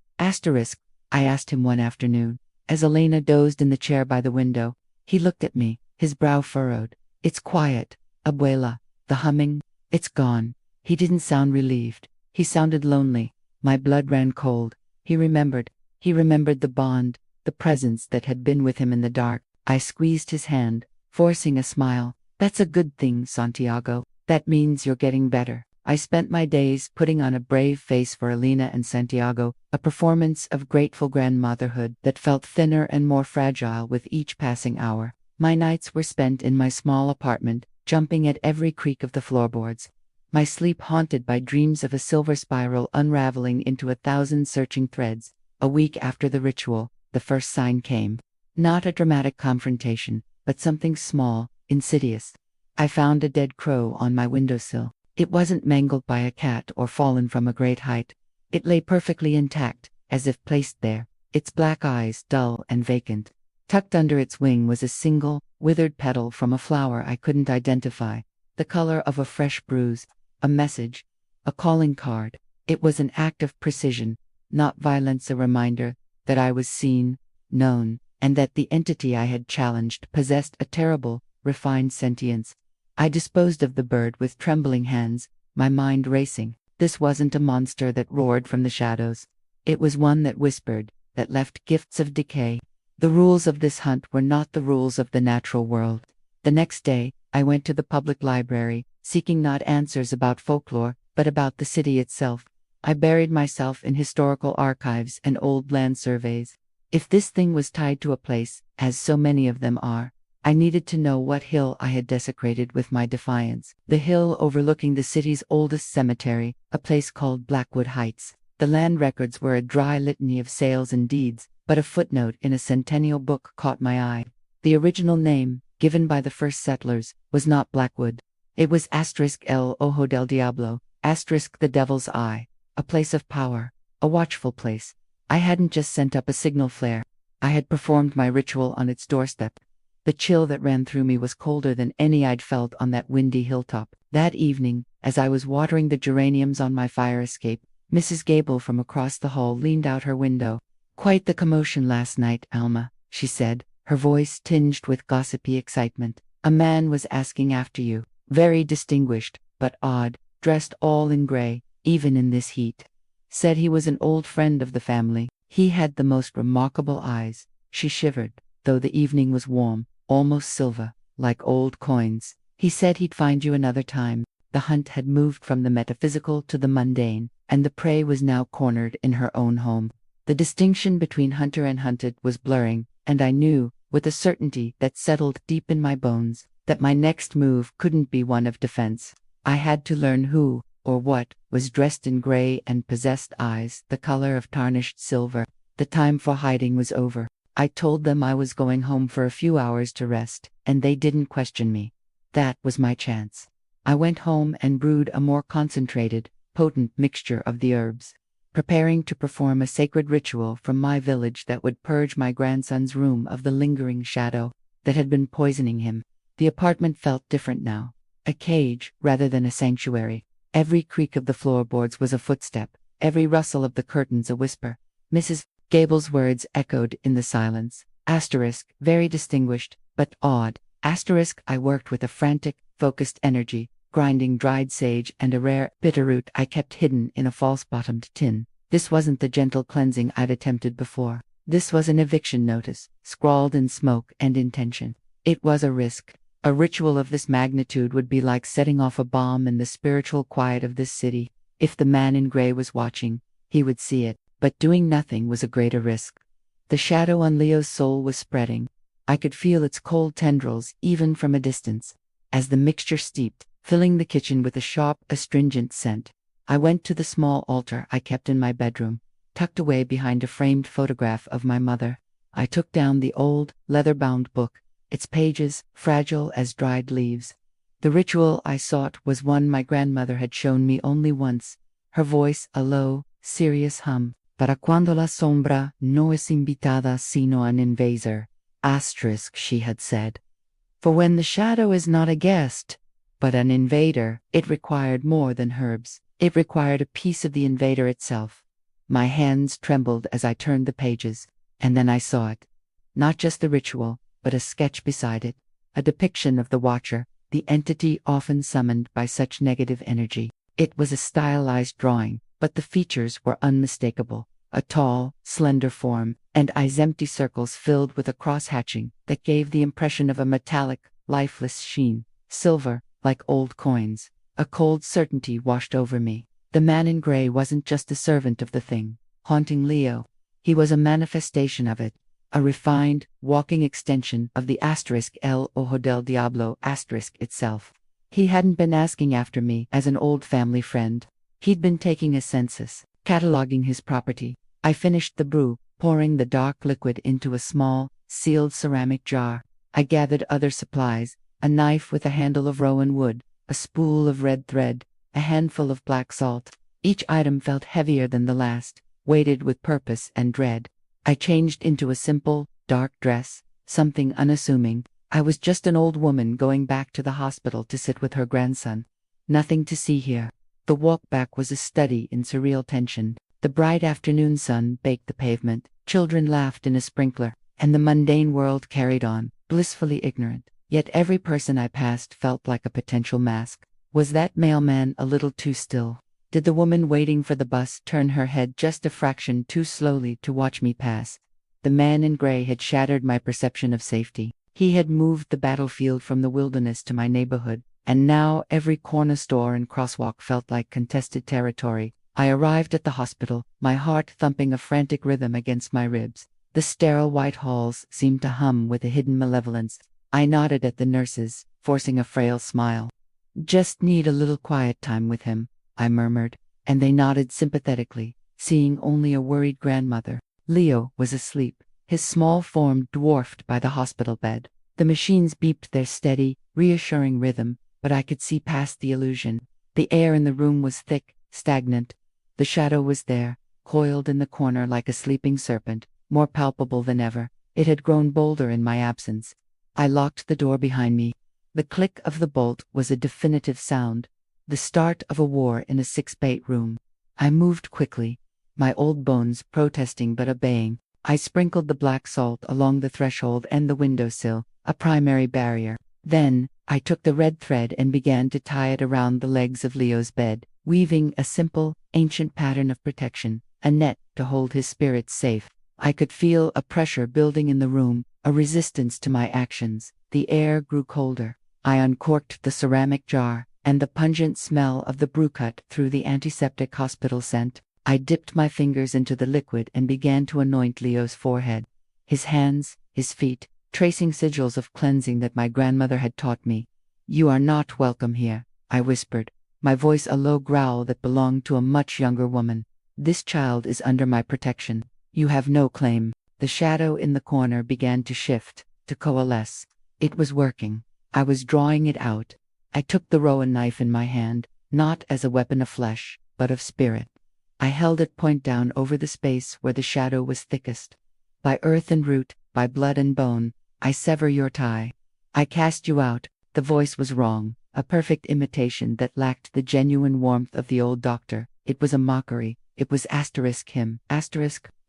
I asked him one afternoon. As Elena dozed in the chair by the window, he looked at me, his brow furrowed. "It's quiet, abuela. The humming, it's gone." He didn't sound relieved. He sounded lonely. My blood ran cold. He remembered the bond, the presence that had been with him in the dark. I squeezed his hand, forcing a smile. "That's a good thing, Santiago. That means you're getting better." I spent my days putting on a brave face for Elena and Santiago, a performance of grateful grandmotherhood that felt thinner and more fragile with each passing hour. My nights were spent in my small apartment, jumping at every creak of the floorboards. My sleep haunted by dreams of a silver spiral unraveling into 1,000 searching threads. A week after the ritual, the first sign came. Not a dramatic confrontation, but something small, insidious. I found a dead crow on my windowsill. It wasn't mangled by a cat or fallen from a great height. It lay perfectly intact, as if placed there, its black eyes dull and vacant. Tucked under its wing was a single, withered petal from a flower I couldn't identify. the color of a fresh bruise, a message, a calling card. It was an act of precision, not violence, a reminder that I was seen, known, and that the entity I had challenged possessed a terrible, refined sentience. I disposed of the bird with trembling hands, my mind racing. This wasn't a monster that roared from the shadows. It was one that whispered, that left gifts of decay. The rules of this hunt were not the rules of the natural world. The next day, I went to the public library, seeking not answers about folklore, but about the city itself. I buried myself in historical archives and old land surveys. If this thing was tied to a place, as so many of them are, I needed to know what hill I had desecrated with my defiance. The hill overlooking the city's oldest cemetery, a place called Blackwood Heights. The land records were a dry litany of sales and deeds, but a footnote in a centennial book caught my eye. The original name, given by the first settlers, was not Blackwood. It was *El Ojo del Diablo, *the Devil's Eye, a place of power, a watchful place. I hadn't just sent up a signal flare. I had performed my ritual on its doorstep. The chill that ran through me was colder than any I'd felt on that windy hilltop. That evening, as I was watering the geraniums on my fire escape, Mrs. Gable from across the hall leaned out her window. "Quite the commotion last night, Alma," she said, her voice tinged with gossipy excitement. "A man was asking after you. Very distinguished, but odd, dressed all in gray, even in this heat. Said he was an old friend of the family. He had the most remarkable eyes." She shivered, though the evening was warm, almost silver, like old coins. "He said he'd find you another time." The hunt had moved from the metaphysical to the mundane, and the prey was now cornered in her own home. The distinction between hunter and hunted was blurring, and I knew, with a certainty that settled deep in my bones, that my next move couldn't be one of defense. I had to learn who, or what, was dressed in gray and possessed eyes the color of tarnished silver. The time for hiding was over. I told them I was going home for a few hours to rest, and they didn't question me. That was my chance. I went home and brewed a more concentrated, potent mixture of the herbs, preparing to perform a sacred ritual from my village that would purge my grandson's room of the lingering shadow that had been poisoning him. The apartment felt different now, a cage rather than a sanctuary. Every creak of the floorboards was a footstep, every rustle of the curtains a whisper. Mrs. Gable's words echoed in the silence. Very distinguished, but odd. I worked with a frantic, focused energy, grinding dried sage and a rare bitterroot I kept hidden in a false-bottomed tin. This wasn't the gentle cleansing I'd attempted before. This was an eviction notice, scrawled in smoke and intention. It was a risk. A ritual of this magnitude would be like setting off a bomb in the spiritual quiet of this city. If the man in gray was watching, he would see it, but doing nothing was a greater risk. The shadow on Leo's soul was spreading. I could feel its cold tendrils even from a distance. As the mixture steeped, filling the kitchen with a sharp, astringent scent, I went to the small altar I kept in my bedroom, tucked away behind a framed photograph of my mother. I took down the old, leather-bound book, its pages fragile as dried leaves. The ritual I sought was one my grandmother had shown me only once, her voice a low, serious hum. "Para cuando la sombra no es invitada sino an invasor," she had said. For when the shadow is not a guest, but an invader. It required more than herbs. It required a piece of the invader itself. My hands trembled as I turned the pages, and then I saw it. Not just the ritual, but a sketch beside it, a depiction of the watcher, the entity often summoned by such negative energy. It was a stylized drawing, but the features were unmistakable. A tall, slender form, and eyes empty circles filled with a cross-hatching that gave the impression of a metallic, lifeless sheen, silver, like old coins. A cold certainty washed over me. The man in gray wasn't just a servant of the thing, haunting Leo. He was a manifestation of it, a refined, walking extension of the *El Ojo del Diablo* itself. He hadn't been asking after me as an old family friend. He'd been taking a census, cataloging his property. I finished the brew, pouring the dark liquid into a small, sealed ceramic jar. I gathered other supplies, a knife with a handle of rowan wood, a spool of red thread, a handful of black salt. Each item felt heavier than the last, weighted with purpose and dread. I changed into a simple, dark dress, something unassuming. I was just an old woman going back to the hospital to sit with her grandson. Nothing to see here. The walk back was a study in surreal tension. The bright afternoon sun baked the pavement, children laughed in a sprinkler, and the mundane world carried on, blissfully ignorant. Yet every person I passed felt like a potential mask. Was that mailman a little too still? Did the woman waiting for the bus turn her head just a fraction too slowly to watch me pass? The man in gray had shattered my perception of safety. He had moved the battlefield from the wilderness to my neighborhood, and now every corner store and crosswalk felt like contested territory. I arrived at the hospital, my heart thumping a frantic rhythm against my ribs. The sterile white halls seemed to hum with a hidden malevolence. I nodded at the nurses, forcing a frail smile. "Just need a little quiet time with him," I murmured, and they nodded sympathetically, seeing only a worried grandmother. Leo was asleep, his small form dwarfed by the hospital bed. The machines beeped their steady, reassuring rhythm, but I could see past the illusion. The air in the room was thick, stagnant. The shadow was there, coiled in the corner like a sleeping serpent, more palpable than ever. It had grown bolder in my absence. I locked the door behind me. The click of the bolt was a definitive sound, the start of a war in a 6-bait room. I moved quickly, my old bones protesting but obeying. I sprinkled the black salt along the threshold and the windowsill, a primary barrier. Then, I took the red thread and began to tie it around the legs of Leo's bed, weaving a simple, ancient pattern of protection, a net to hold his spirits safe. I could feel a pressure building in the room, a resistance to my actions. The air grew colder. I uncorked the ceramic jar, and the pungent smell of the brew cut through the antiseptic hospital scent. I dipped my fingers into the liquid and began to anoint Leo's forehead, his hands, his feet, tracing sigils of cleansing that my grandmother had taught me. "You are not welcome here," I whispered, my voice a low growl that belonged to a much younger woman. "This child is under my protection. You have no claim." The shadow in the corner began to shift, to coalesce. It was working. I was drawing it out. I took the rowan knife in my hand, not as a weapon of flesh, but of spirit. I held it point down over the space where the shadow was thickest. "By earth and root, by blood and bone, I sever your tie. I cast you out." The voice was wrong, a perfect imitation that lacked the genuine warmth of the old doctor. It was a mockery. It was him.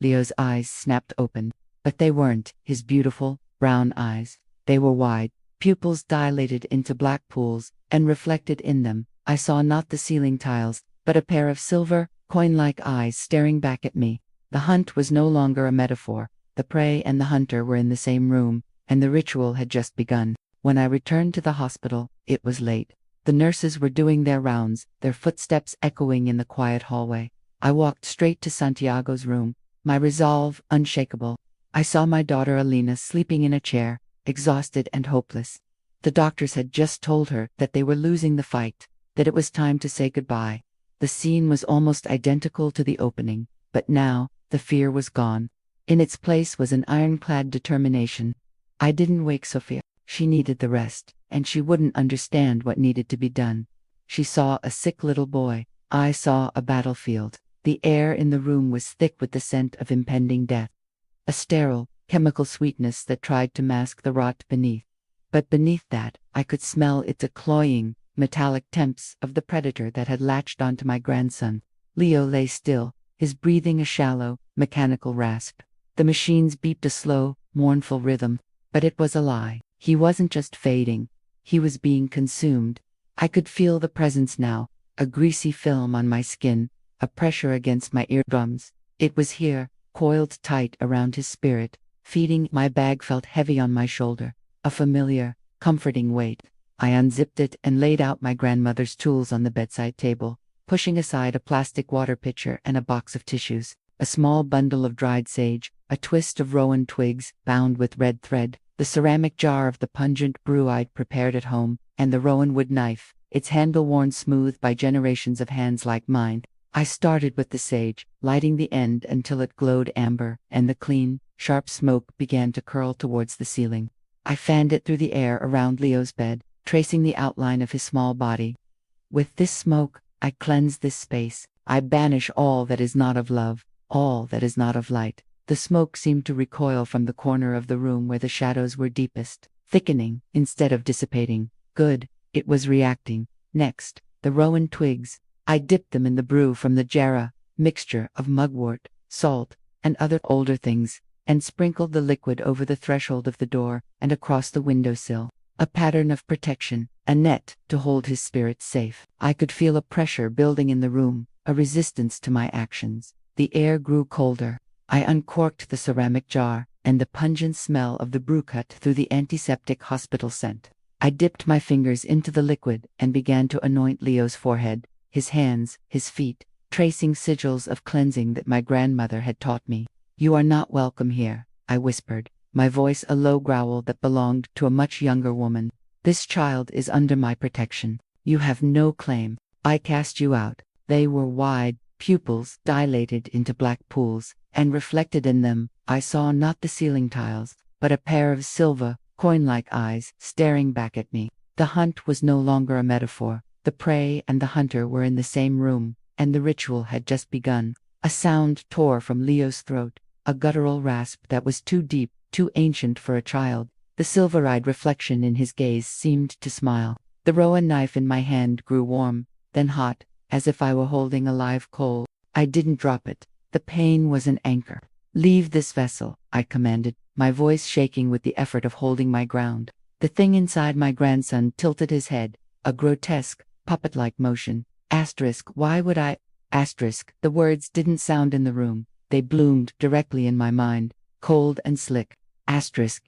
Leo's eyes snapped open. But they weren't his beautiful, brown eyes. They were wide, pupils dilated into black pools, and reflected in them, I saw not the ceiling tiles, but a pair of silver, coin-like eyes staring back at me. The hunt was no longer a metaphor. The prey and the hunter were in the same room, and the ritual had just begun. When I returned to the hospital, it was late. The nurses were doing their rounds, their footsteps echoing in the quiet hallway. I walked straight to Santiago's room, my resolve unshakable. I saw my daughter Alina sleeping in a chair, exhausted and hopeless. The doctors had just told her that they were losing the fight, that it was time to say goodbye. The scene was almost identical to the opening, but now, the fear was gone. In its place was an ironclad determination. I didn't wake Sophia. She needed the rest, and she wouldn't understand what needed to be done. She saw a sick little boy. I saw a battlefield. The air in the room was thick with the scent of impending death. A sterile, chemical sweetness that tried to mask the rot beneath. But beneath that, I could smell its cloying, metallic temps of the predator that had latched onto my grandson. Leo lay still, his breathing a shallow, mechanical rasp. The machines beeped a slow, mournful rhythm, but it was a lie. He wasn't just fading. He was being consumed. I could feel the presence now, a greasy film on my skin, a pressure against my eardrums. It was here, coiled tight around his spirit, feeding. My bag felt heavy on my shoulder, a familiar, comforting weight. I unzipped it and laid out my grandmother's tools on the bedside table, pushing aside a plastic water pitcher and a box of tissues, a small bundle of dried sage, a twist of rowan twigs bound with red thread, the ceramic jar of the pungent brew I'd prepared at home, and the rowan wood knife, its handle worn smooth by generations of hands like mine. I started with the sage, lighting the end until it glowed amber, and the clean, sharp smoke began to curl towards the ceiling. I fanned it through the air around Leo's bed, tracing the outline of his small body. With this smoke, I cleanse this space. I banish all that is not of love, all that is not of light. The smoke seemed to recoil from the corner of the room where the shadows were deepest. thickening instead of dissipating. Good, it was reacting. Next, the rowan twigs. I dipped them in the brew from the jarrah, mixture of mugwort, salt, and other older things, and sprinkled the liquid over the threshold of the door and across the windowsill. A pattern of protection, a net to hold his spirits safe. I could feel a pressure building in the room, a resistance to my actions. The air grew colder. I uncorked the ceramic jar, and the pungent smell of the brew cut through the antiseptic hospital scent. I dipped my fingers into the liquid and began to anoint Leo's forehead, his hands, his feet, tracing sigils of cleansing that my grandmother had taught me. "You are not welcome here," I whispered, my voice a low growl that belonged to a much younger woman. "This child is under my protection. You have no claim. I cast you out." They were wide, pupils dilated into black pools, and reflected in them, I saw not the ceiling tiles, but a pair of silver, coin-like eyes staring back at me. The hunt was no longer a metaphor. The prey and the hunter were in the same room, and the ritual had just begun. A sound tore from Leo's throat, a guttural rasp that was too deep, too ancient for a child. The silver-eyed reflection in his gaze seemed to smile. The rowan knife in my hand grew warm, then hot, as if I were holding a live coal. I didn't drop it. The pain was an anchor. "Leave this vessel," I commanded, my voice shaking with the effort of holding my ground. The thing inside my grandson tilted his head, a grotesque, puppet-like motion. Why would I? The words didn't sound in the room. They bloomed directly in my mind, cold and slick.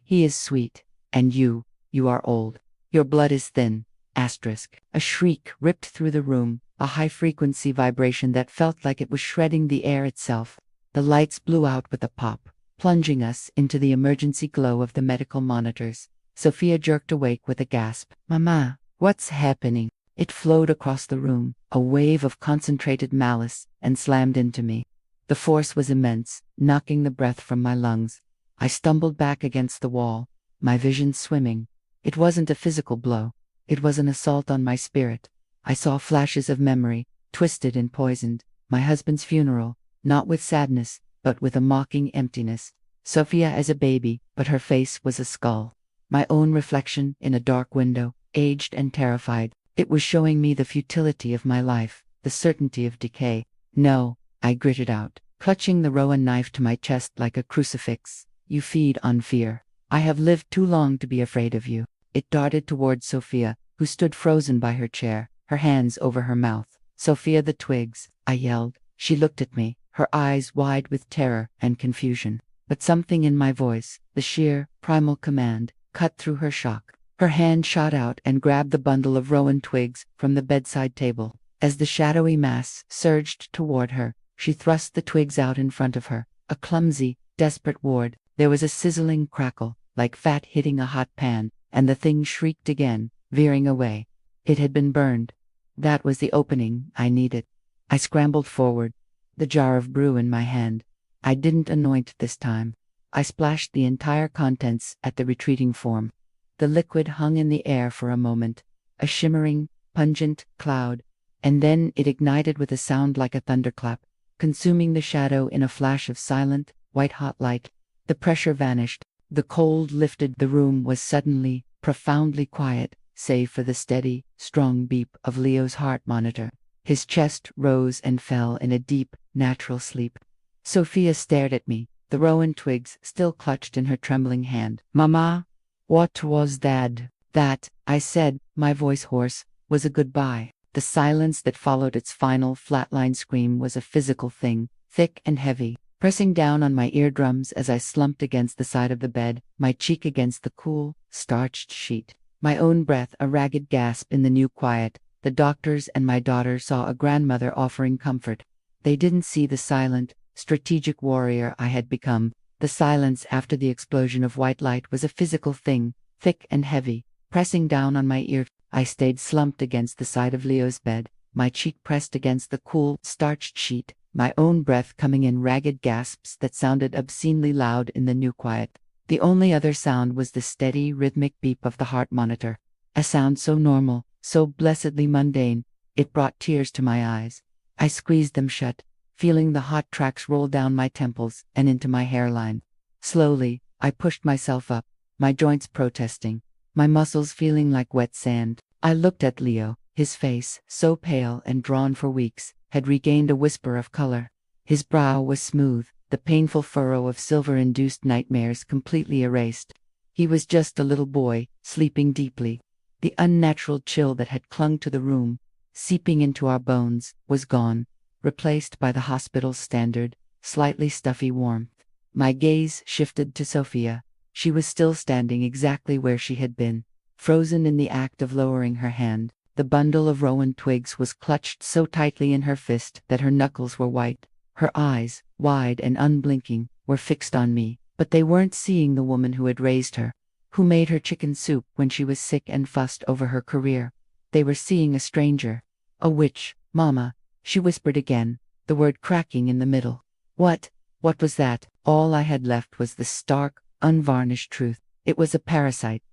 He is sweet. And you are old. Your blood is thin. A shriek ripped through the room, a high-frequency vibration that felt like it was shredding the air itself. The lights blew out with a pop, plunging us into the emergency glow of the medical monitors. Sophia jerked awake with a gasp. "Mama, what's happening?" It flowed across the room, a wave of concentrated malice, and slammed into me. The force was immense, knocking the breath from my lungs. I stumbled back against the wall, my vision swimming. It wasn't a physical blow. It was an assault on my spirit. I saw flashes of memory, twisted and poisoned. My husband's funeral, not with sadness, but with a mocking emptiness. Sophia as a baby, but her face was a skull. My own reflection in a dark window, aged and terrified. It was showing me the futility of my life, the certainty of decay. "No," I gritted out, clutching the rowan knife to my chest like a crucifix. "You feed on fear. I have lived too long to be afraid of you." It darted towards Sophia, who stood frozen by her chair, her hands over her mouth. "Sophia, the twigs," I yelled. She looked at me, her eyes wide with terror and confusion. But something in my voice, the sheer, primal command, cut through her shock. Her hand shot out and grabbed the bundle of rowan twigs from the bedside table. As the shadowy mass surged toward her, she thrust the twigs out in front of her, a clumsy, desperate ward. There was a sizzling crackle, like fat hitting a hot pan, and the thing shrieked again, veering away. It had been burned. That was the opening I needed. I scrambled forward, the jar of brew in my hand. I didn't anoint this time. I splashed the entire contents at the retreating form. The liquid hung in the air for a moment, a shimmering, pungent cloud, and then it ignited with a sound like a thunderclap, consuming the shadow in a flash of silent, white-hot light. The pressure vanished. The cold lifted. The room was suddenly, profoundly quiet, save for the steady, strong beep of Leo's heart monitor. His chest rose and fell in a deep, natural sleep. Sophia stared at me, the rowan twigs still clutched in her trembling hand. "Mama, what was that?" "That," I said, my voice hoarse, "was a goodbye." The silence that followed its final, flatline scream was a physical thing, thick and heavy, pressing down on my eardrums as I slumped against the side of the bed, my cheek against the cool, starched sheet. My own breath a ragged gasp in the new quiet. The doctors and my daughter saw a grandmother offering comfort. They didn't see the silent, strategic warrior I had become. The silence after the explosion of white light was a physical thing, thick and heavy, pressing down on my ear. I stayed slumped against the side of Leo's bed, my cheek pressed against the cool, starched sheet, my own breath coming in ragged gasps that sounded obscenely loud in the new quiet. The only other sound was the steady, rhythmic beep of the heart monitor. A sound so normal, so blessedly mundane, it brought tears to my eyes. I squeezed them shut, feeling the hot tracks roll down my temples and into my hairline. Slowly, I pushed myself up, my joints protesting. my muscles feeling like wet sand. I looked at Leo. His face, so pale and drawn for weeks, had regained a whisper of color. His brow was smooth, the painful furrow of silver-induced nightmares completely erased. He was just a little boy, sleeping deeply. The unnatural chill that had clung to the room, seeping into our bones, was gone, replaced by the hospital's standard, slightly stuffy warmth. My gaze shifted to Sophia. She was still standing exactly where she had been, frozen in the act of lowering her hand. The bundle of rowan twigs was clutched so tightly in her fist that her knuckles were white. Her eyes, wide and unblinking, were fixed on me, but they weren't seeing the woman who had raised her, who made her chicken soup when she was sick and fussed over her career. They were seeing a stranger. A witch. Mama, she whispered again, the word cracking in the middle. What was that? All I had left was the stark, unvarnished truth. It was a parasite,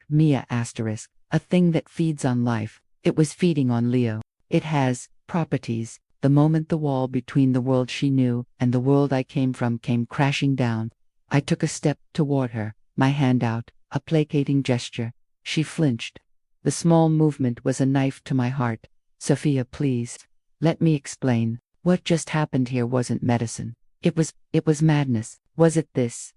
Mia asterisk, a thing that feeds on life. It was feeding on Leo. It has properties. The moment the wall between the world she knew and the world I came from came crashing down, I took a step toward her, my hand out, a placating gesture. She flinched. The small movement was a knife to my heart. Sophia, please. Let me explain. What just happened here wasn't medicine. It was madness. Was it this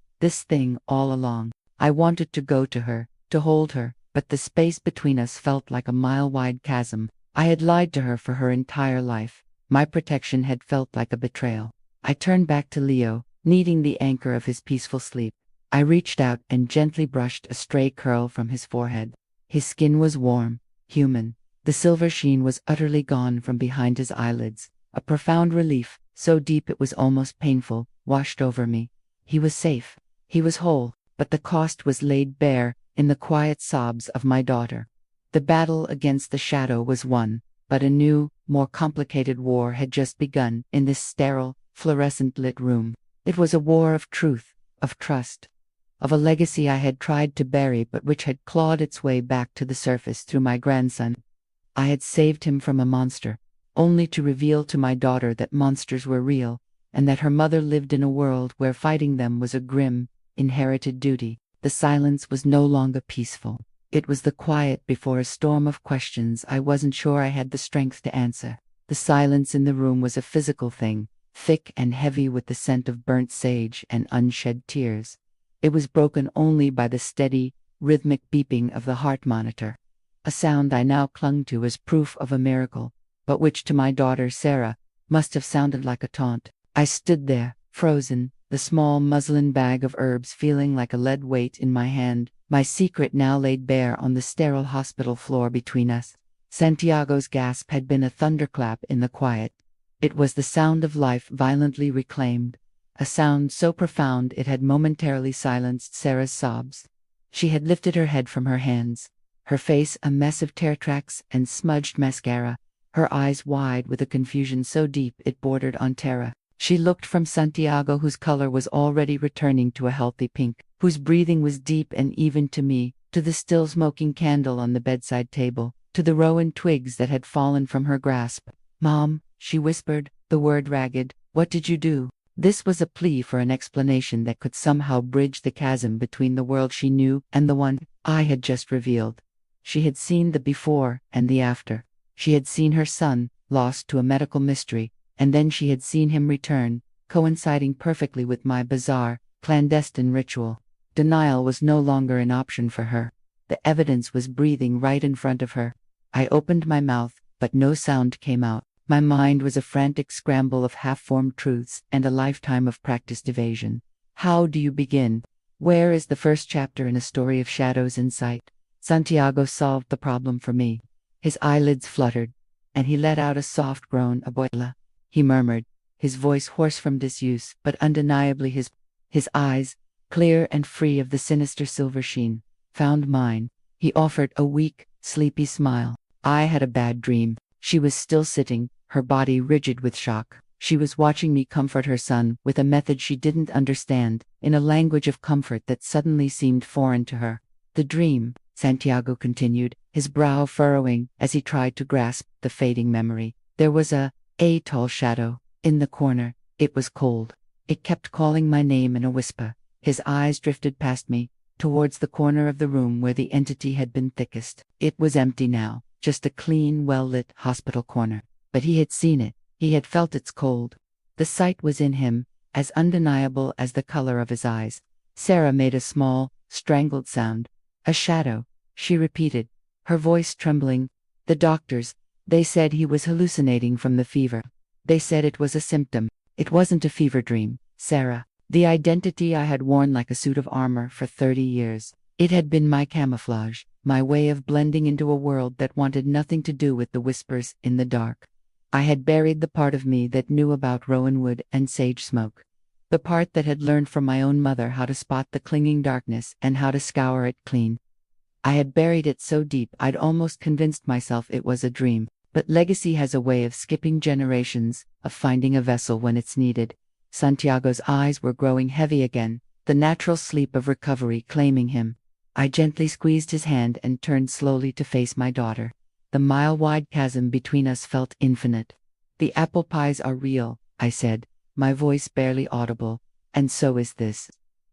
thing all along? I wanted to go to her, to hold her, but the space between us felt like a mile-wide chasm. I had lied to her for her entire life. My protection had felt like a betrayal. I turned back to Leo, needing the anchor of his peaceful sleep. I reached out and gently brushed a stray curl from his forehead. His skin was warm, human. The silver sheen was utterly gone from behind his eyelids. A profound relief, so deep it was almost painful, washed over me. He was safe. He was whole, but the cost was laid bare in the quiet sobs of my daughter. The battle against the shadow was won, but a new, more complicated war had just begun in this sterile, fluorescent-lit room. It was a war of truth, of trust, of a legacy I had tried to bury but which had clawed its way back to the surface through my grandson. I had saved him from a monster, only to reveal to my daughter that monsters were real, and that her mother lived in a world where fighting them was a grim, inherited duty. The silence was no longer peaceful. It was the quiet before a storm of questions I wasn't sure I had the strength to answer. The silence in the room was a physical thing, thick and heavy with the scent of burnt sage and unshed tears. It was broken only by the steady, rhythmic beeping of the heart monitor, a sound I now clung to as proof of a miracle, but which to my daughter Sarah must have sounded like a taunt. I stood there, frozen, the small muslin bag of herbs feeling like a lead weight in my hand, my secret now laid bare on the sterile hospital floor between us. Santiago's gasp had been a thunderclap in the quiet. It was the sound of life violently reclaimed, a sound so profound it had momentarily silenced Sarah's sobs. She had lifted her head from her hands, her face a mess of tear tracks and smudged mascara, her eyes wide with a confusion so deep it bordered on terror. She looked from Santiago, whose color was already returning to a healthy pink, whose breathing was deep and even, to me, to the still smoking candle on the bedside table, to the rowan twigs that had fallen from her grasp. "Mom," she whispered, the word ragged, "what did you do?" This was a plea for an explanation that could somehow bridge the chasm between the world she knew and the one I had just revealed. She had seen the before and the after. She had seen her son, lost to a medical mystery, and then she had seen him return, coinciding perfectly with my bizarre, clandestine ritual. Denial was no longer an option for her. The evidence was breathing right in front of her. I opened my mouth, but no sound came out. My mind was a frantic scramble of half-formed truths and a lifetime of practiced evasion. How do you begin? Where is the first chapter in a story of shadows in sight? Santiago solved the problem for me. His eyelids fluttered, and he let out a soft groan. "Abuela," he murmured, his voice hoarse from disuse, but undeniably his eyes, clear and free of the sinister silver sheen, found mine. He offered a weak, sleepy smile. I had a bad dream. She was still sitting, her body rigid with shock. She was watching me comfort her son with a method she didn't understand, in a language of comfort that suddenly seemed foreign to her. "The dream," Santiago continued, his brow furrowing as he tried to grasp the fading memory. "There was a tall shadow in the corner. It was cold. It kept calling my name in a whisper." His eyes drifted past me, towards the corner of the room where the entity had been thickest. It was empty now, just a clean, well-lit hospital corner. But he had seen it, he had felt its cold. The sight was in him, as undeniable as the color of his eyes. Sarah made a small, strangled sound. A shadow, she repeated, her voice trembling. The doctors, they said he was hallucinating from the fever. They said it was a symptom. It wasn't a fever dream, Sarah. The identity I had worn like a suit of armor for 30 years. It had been my camouflage, my way of blending into a world that wanted nothing to do with the whispers in the dark. I had buried the part of me that knew about rowanwood and sage smoke. The part that had learned from my own mother how to spot the clinging darkness and how to scour it clean. I had buried it so deep I'd almost convinced myself it was a dream. But legacy has a way of skipping generations, of finding a vessel when it's needed. Santiago's eyes were growing heavy again, the natural sleep of recovery claiming him. I gently squeezed his hand and turned slowly to face my daughter. The mile-wide chasm between us felt infinite. The apple pies are real, I said, my voice barely audible, and so is this.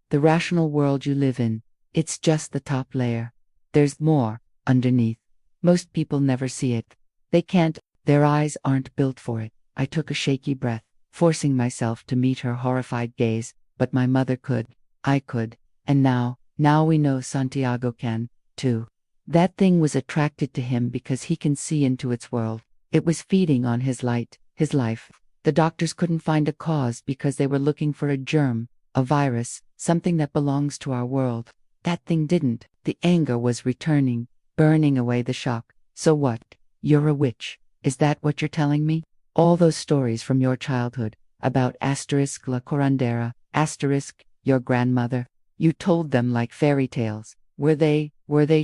The rational world you live in, it's just the top layer. There's more, underneath. Most people never see it. They can't, their eyes aren't built for it. I took a shaky breath, forcing myself to meet her horrified gaze, but my mother could. I could. And now we know Santiago can, too. That thing was attracted to him because he can see into its world. It was feeding on his light, his life. The doctors couldn't find a cause because they were looking for a germ, a virus, something that belongs to our world. That thing didn't. The anger was returning, burning away the shock. So what? You're a witch. Is that what you're telling me? All those stories from your childhood, about asterisk la curandera, asterisk, your grandmother. You told them like fairy tales. Were they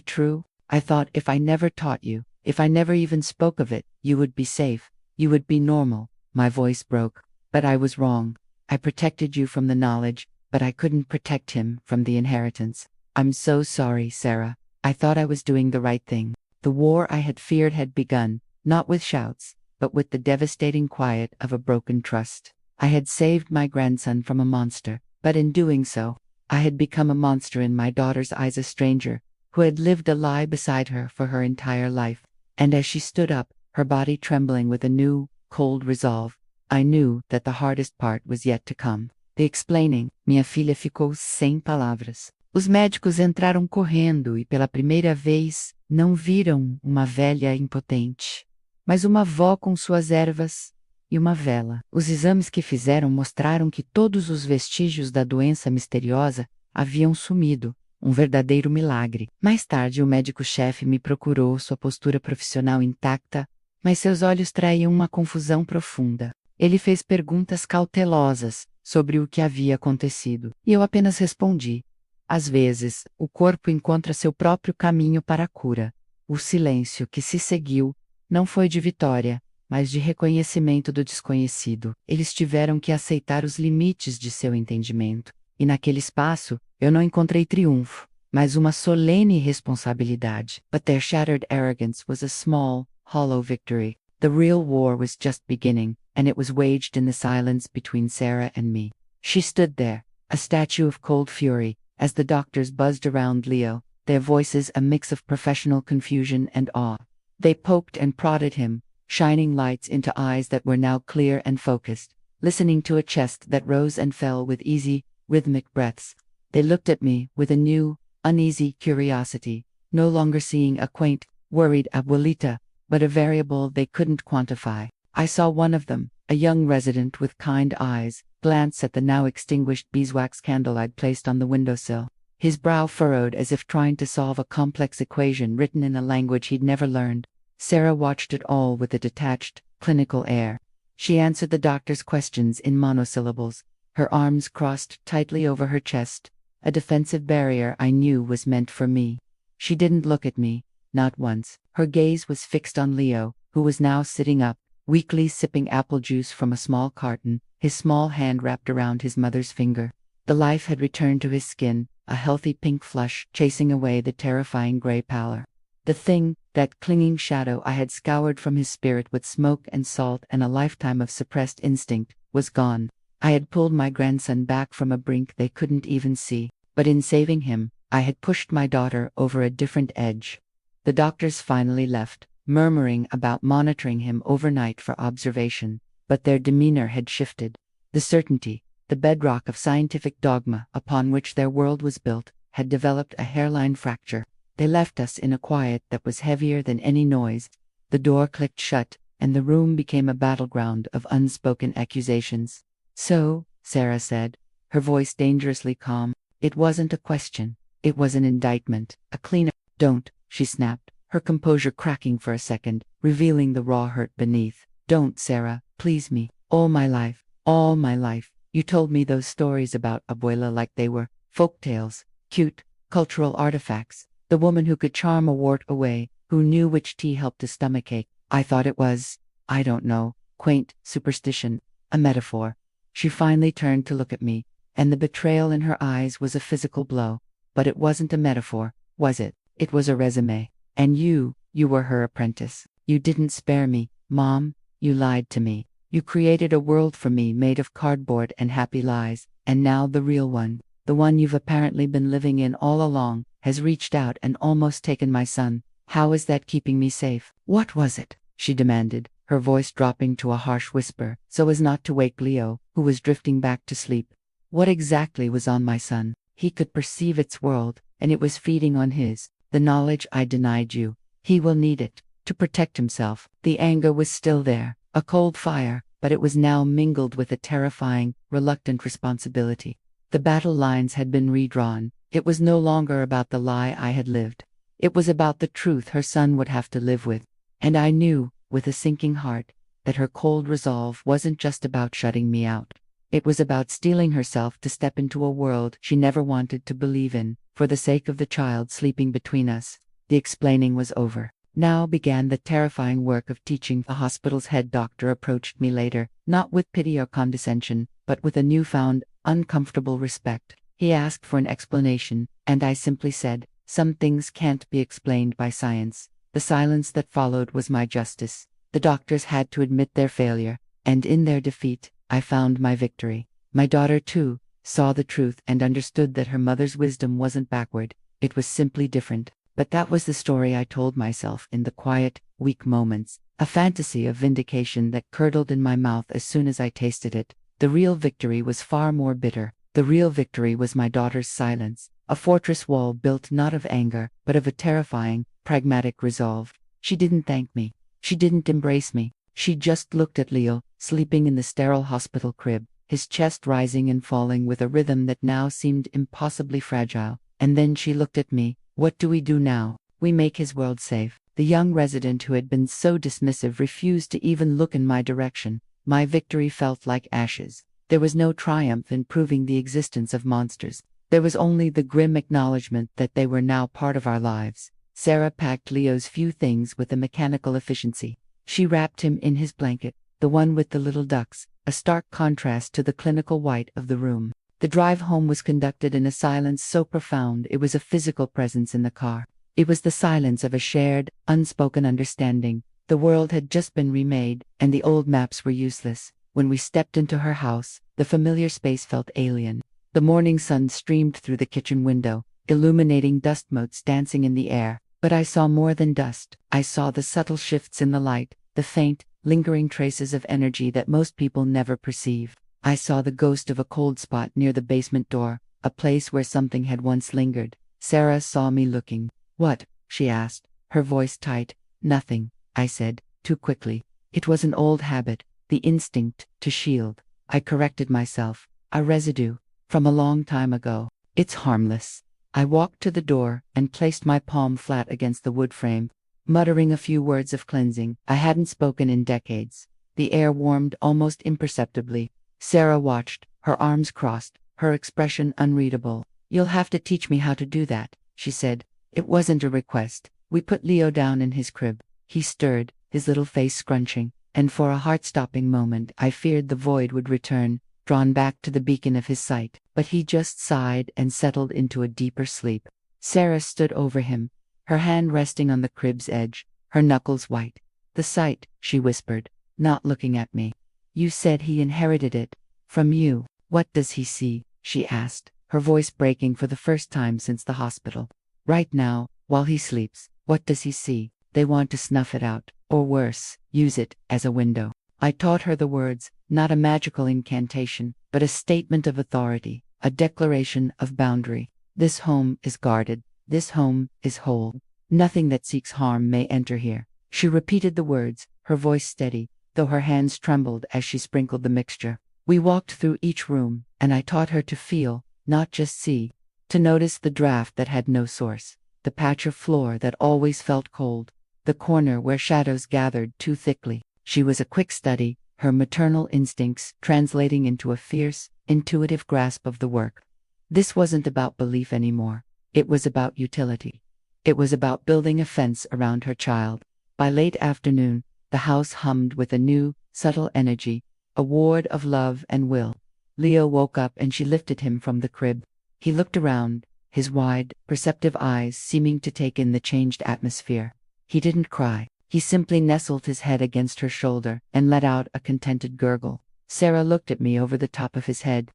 true? I thought if I never taught you, if I never even spoke of it, you would be safe. You would be normal. My voice broke. But I was wrong. I protected you from the knowledge, but I couldn't protect him from the inheritance. I'm so sorry, Sarah. I thought I was doing the right thing. The war I had feared had begun, not with shouts, but with the devastating quiet of a broken trust. I had saved my grandson from a monster, but in doing so, I had become a monster in my daughter's eyes, a stranger, who had lived a lie beside her for her entire life. And as she stood up, her body trembling with a new, cold resolve, I knew that the hardest part was yet to come. The explaining. Minha filha ficou sem palavras. Os médicos entraram correndo e pela primeira vez não viram uma velha impotente, mas uma avó com suas ervas e uma vela. Os exames que fizeram mostraram que todos os vestígios da doença misteriosa haviam sumido. Um verdadeiro milagre. Mais tarde o médico-chefe me procurou, sua postura profissional intacta, mas seus olhos traíam uma confusão profunda. Ele fez perguntas cautelosas sobre o que havia acontecido, e eu apenas respondi. Às vezes, o corpo encontra seu próprio caminho para a cura. O silêncio que se seguiu não foi de vitória, mas de reconhecimento do desconhecido. Eles tiveram que aceitar os limites de seu entendimento. E naquele espaço, eu não encontrei triunfo, mas uma solene responsabilidade. But their shattered arrogance was a small, hollow victory. The real war was just beginning, and it was waged in the silence between Sarah and me. She stood there, a statue of cold fury, as the doctors buzzed around Leo, their voices a mix of professional confusion and awe. They poked and prodded him, shining lights into eyes that were now clear and focused, listening to a chest that rose and fell with easy, rhythmic breaths. They looked at me with a new, uneasy curiosity, no longer seeing a quaint, worried abuelita, but a variable they couldn't quantify. I saw one of them, a young resident with kind eyes, glance at the now extinguished beeswax candle I'd placed on the windowsill. His brow furrowed as if trying to solve a complex equation written in a language he'd never learned. Sarah watched it all with a detached, clinical air. She answered the doctor's questions in monosyllables, her arms crossed tightly over her chest, a defensive barrier I knew was meant for me. She didn't look at me, not once. Her gaze was fixed on Leo, who was now sitting up, weakly sipping apple juice from a small carton, his small hand wrapped around his mother's finger. The life had returned to his skin, a healthy pink flush chasing away the terrifying gray pallor. The thing, that clinging shadow I had scoured from his spirit with smoke and salt and a lifetime of suppressed instinct, was gone. I had pulled my grandson back from a brink they couldn't even see, but in saving him, I had pushed my daughter over a different edge. The doctors finally left, murmuring about monitoring him overnight for observation, but their demeanor had shifted. The certainty, the bedrock of scientific dogma upon which their world was built, had developed a hairline fracture. They left us in a quiet that was heavier than any noise. The door clicked shut, and the room became a battleground of unspoken accusations. "So," Sarah said, her voice dangerously calm, "it wasn't a question. It was an indictment, a clean-up." "Don't," she snapped, her composure cracking for a second, revealing the raw hurt beneath. "Don't, Sarah, please me. All my life, you told me those stories about Abuela like they were folktales, cute, cultural artifacts. The woman who could charm a wart away, who knew which tea helped a stomachache. I thought it was, I don't know, quaint superstition, a metaphor." She finally turned to look at me, and the betrayal in her eyes was a physical blow. "But it wasn't a metaphor, was it? It was a resume. And you were her apprentice. You didn't spare me, Mom. You lied to me. You created a world for me made of cardboard and happy lies, and now the real one, the one you've apparently been living in all along, has reached out and almost taken my son. How is that keeping me safe?" "What was it?" she demanded, her voice dropping to a harsh whisper, so as not to wake Leo, who was drifting back to sleep. "What exactly was on my son? He could perceive its world, and it was feeding on his. The knowledge I denied you. He will need it to protect himself." The anger was still there, a cold fire, but it was now mingled with a terrifying, reluctant responsibility. The battle lines had been redrawn. It was no longer about the lie I had lived. It was about the truth her son would have to live with. And I knew, with a sinking heart, that her cold resolve wasn't just about shutting me out. It was about steeling herself to step into a world she never wanted to believe in, for the sake of the child sleeping between us. The explaining was over. Now began the terrifying work of teaching. The hospital's head doctor approached me later, not with pity or condescension, but with a newfound, uncomfortable respect. He asked for an explanation, and I simply said, "Some things can't be explained by science." The silence that followed was my justice. The doctors had to admit their failure, and in their defeat, I found my victory. My daughter, too, saw the truth and understood that her mother's wisdom wasn't backward, it was simply different. But that was the story I told myself in the quiet, weak moments, a fantasy of vindication that curdled in my mouth as soon as I tasted it. The real victory was far more bitter. The real victory was my daughter's silence, a fortress wall built not of anger, but of a terrifying, pragmatic resolve. She didn't thank me. She didn't embrace me. She just looked at Leo, sleeping in the sterile hospital crib, his chest rising and falling with a rhythm that now seemed impossibly fragile. And then she looked at me. "What do we do now?" "We make his world safe." The young resident who had been so dismissive refused to even look in my direction. My victory felt like ashes. There was no triumph in proving the existence of monsters. There was only the grim acknowledgement that they were now part of our lives. Sarah packed Leo's few things with a mechanical efficiency. She wrapped him in his blanket, the one with the little ducks, a stark contrast to the clinical white of the room. The drive home was conducted in a silence so profound it was a physical presence in the car. It was the silence of a shared, unspoken understanding. The world had just been remade, and the old maps were useless. When we stepped into her house, the familiar space felt alien. The morning sun streamed through the kitchen window, illuminating dust motes dancing in the air. But I saw more than dust. I saw the subtle shifts in the light, the faint, lingering traces of energy that most people never perceive. I saw the ghost of a cold spot near the basement door, a place where something had once lingered. Sarah saw me looking. "What?" she asked, her voice tight. "Nothing," I said, too quickly. It was an old habit, the instinct to shield. I corrected myself. "A residue. From a long time ago. It's harmless." I walked to the door and placed my palm flat against the wood frame, muttering a few words of cleansing. I hadn't spoken in decades. The air warmed almost imperceptibly. Sarah watched, her arms crossed, her expression unreadable. "You'll have to teach me how to do that," she said. It wasn't a request. We put Leo down in his crib. He stirred, his little face scrunching, and for a heart-stopping moment I feared the void would return, drawn back to the beacon of his sight. But he just sighed and settled into a deeper sleep. Sarah stood over him, her hand resting on the crib's edge, her knuckles white. "The sight," she whispered, not looking at me. "You said he inherited it. From you. What does he see?" she asked, her voice breaking for the first time since the hospital. Right now, while he sleeps, what does he see? They want to snuff it out, or worse, use it as a window. I taught her the words, not a magical incantation, but a statement of authority, a declaration of boundary. This home is guarded. This home is whole. Nothing that seeks harm may enter here. She repeated the words, her voice steady, though her hands trembled as she sprinkled the mixture. We walked through each room, and I taught her to feel, not just see, to notice the draft that had no source, the patch of floor that always felt cold, the corner where shadows gathered too thickly. She was a quick study, her maternal instincts translating into a fierce, intuitive grasp of the work. This wasn't about belief anymore. It was about utility. It was about building a fence around her child. By late afternoon, the house hummed with a new, subtle energy, a ward of love and will. Leo woke up and she lifted him from the crib. He looked around, his wide, perceptive eyes seeming to take in the changed atmosphere. He didn't cry. He simply nestled his head against her shoulder and let out a contented gurgle. Sarah looked at me over the top of his head.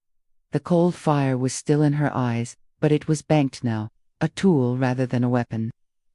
The cold fire was still in her eyes, but it was banked now, a tool rather than a weapon.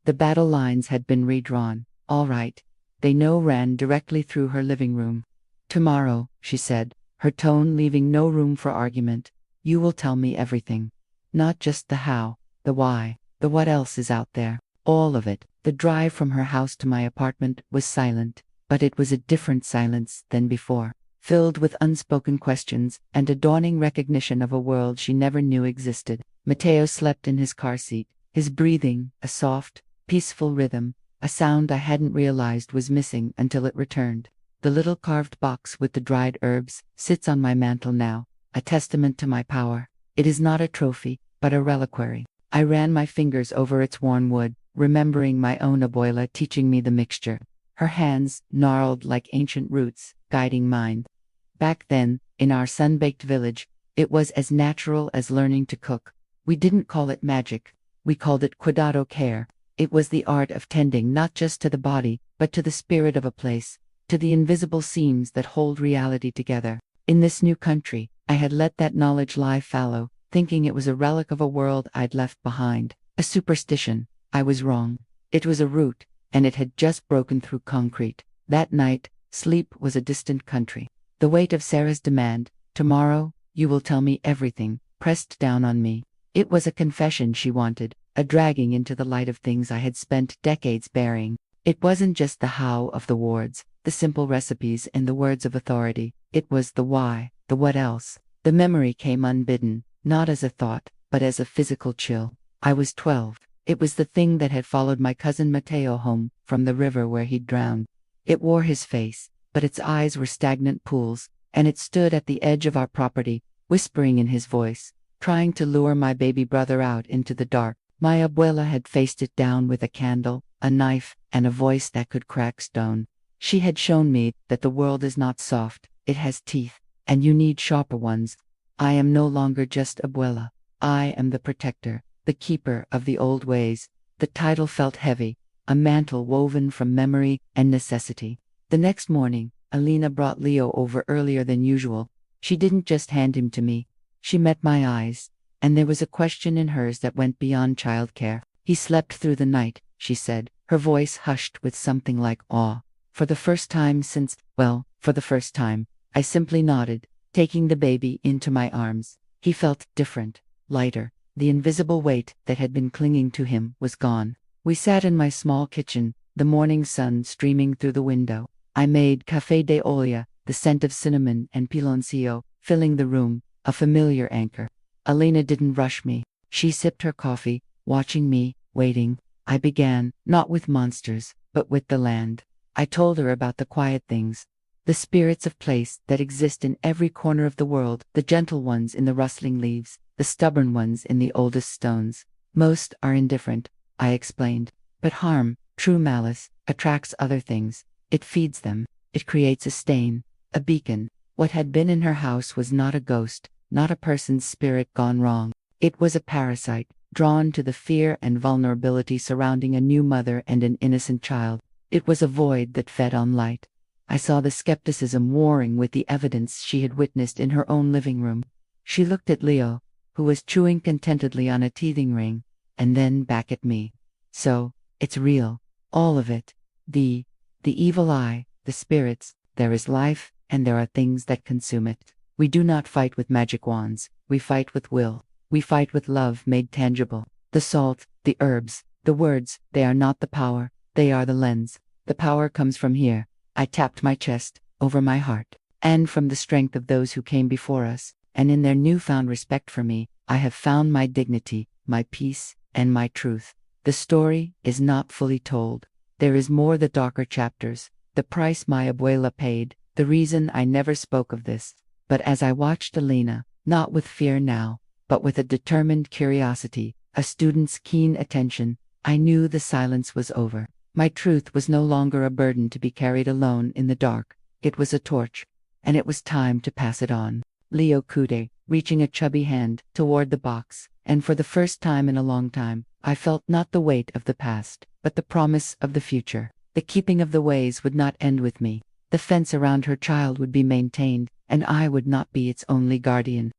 The battle lines had been redrawn. All right. They now ran directly through her living room. Tomorrow, she said, her tone leaving no room for argument, you will tell me everything. Not just the how, the why, the what else is out there. All of it. The drive from her house to my apartment was silent, but it was a different silence than before, filled with unspoken questions and a dawning recognition of a world she never knew existed. Matteo slept in his car seat, his breathing a soft, peaceful rhythm, a sound I hadn't realized was missing until it returned. The little carved box with the dried herbs sits on my mantel now, a testament to my power. It is not a trophy, but a reliquary. I ran my fingers over its worn wood, remembering my own abuela teaching me the mixture, her hands gnarled like ancient roots, guiding mine. Back then, in our sun-baked village, it was as natural as learning to cook. We didn't call it magic. We called it cuidado care. It was the art of tending not just to the body, but to the spirit of a place, to the invisible seams that hold reality together. In this new country, I had let that knowledge lie fallow, thinking it was a relic of a world I'd left behind, a superstition. I was wrong. It was a root, and it had just broken through concrete. That night, sleep was a distant country. The weight of Sarah's demand, tomorrow, you will tell me everything, pressed down on me. It was a confession she wanted, a dragging into the light of things I had spent decades burying. It wasn't just the how of the wards, the simple recipes and the words of authority. It was the why, the what else. The memory came unbidden, not as a thought, but as a physical chill. I was 12. It was the thing that had followed my cousin Matteo home from the river where he'd drowned. It wore his face, but its eyes were stagnant pools, and it stood at the edge of our property, whispering in his voice, trying to lure my baby brother out into the dark. My abuela had faced it down with a candle, a knife, and a voice that could crack stone. She had shown me that the world is not soft, it has teeth, and you need sharper ones. I am no longer just abuela. I am the protector, the keeper of the old ways. The title felt heavy, a mantle woven from memory and necessity. The next morning, Alina brought Leo over earlier than usual. She didn't just hand him to me. She met my eyes, and there was a question in hers that went beyond childcare. He slept through the night, she said, her voice hushed with something like awe. For the first time since, for the first time, I simply nodded, taking the baby into my arms. He felt different, lighter. The invisible weight that had been clinging to him was gone. We sat in my small kitchen, the morning sun streaming through the window. I made café de olla, the scent of cinnamon and piloncillo, filling the room, a familiar anchor. Alina didn't rush me. She sipped her coffee, watching me, waiting. I began, not with monsters, but with the land. I told her about the quiet things, the spirits of place that exist in every corner of the world, the gentle ones in the rustling leaves, the stubborn ones in the oldest stones. Most are indifferent, I explained. But harm, true malice, attracts other things. It feeds them. It creates a stain, a beacon. What had been in her house was not a ghost, not a person's spirit gone wrong. It was a parasite, drawn to the fear and vulnerability surrounding a new mother and an innocent child. It was a void that fed on light. I saw the skepticism warring with the evidence she had witnessed in her own living room. She looked at Leo, who was chewing contentedly on a teething ring, and then back at me. So, it's real. All of it. The evil eye, the spirits, there is life, and there are things that consume it. We do not fight with magic wands, we fight with will. We fight with love made tangible. The salt, the herbs, the words, they are not the power, they are the lens. The power comes from here. I tapped my chest, over my heart, and from the strength of those who came before us, and in their newfound respect for me, I have found my dignity, my peace, and my truth. The story is not fully told. There is more, the darker chapters, the price my abuela paid, the reason I never spoke of this. But as I watched Elena, not with fear now, but with a determined curiosity, a student's keen attention, I knew the silence was over. My truth was no longer a burden to be carried alone in the dark. It was a torch, and it was time to pass it on. Leo Kude, reaching a chubby hand toward the box, and for the first time in a long time, I felt not the weight of the past, but the promise of the future. The keeping of the ways would not end with me. The fence around her child would be maintained, and I would not be its only guardian.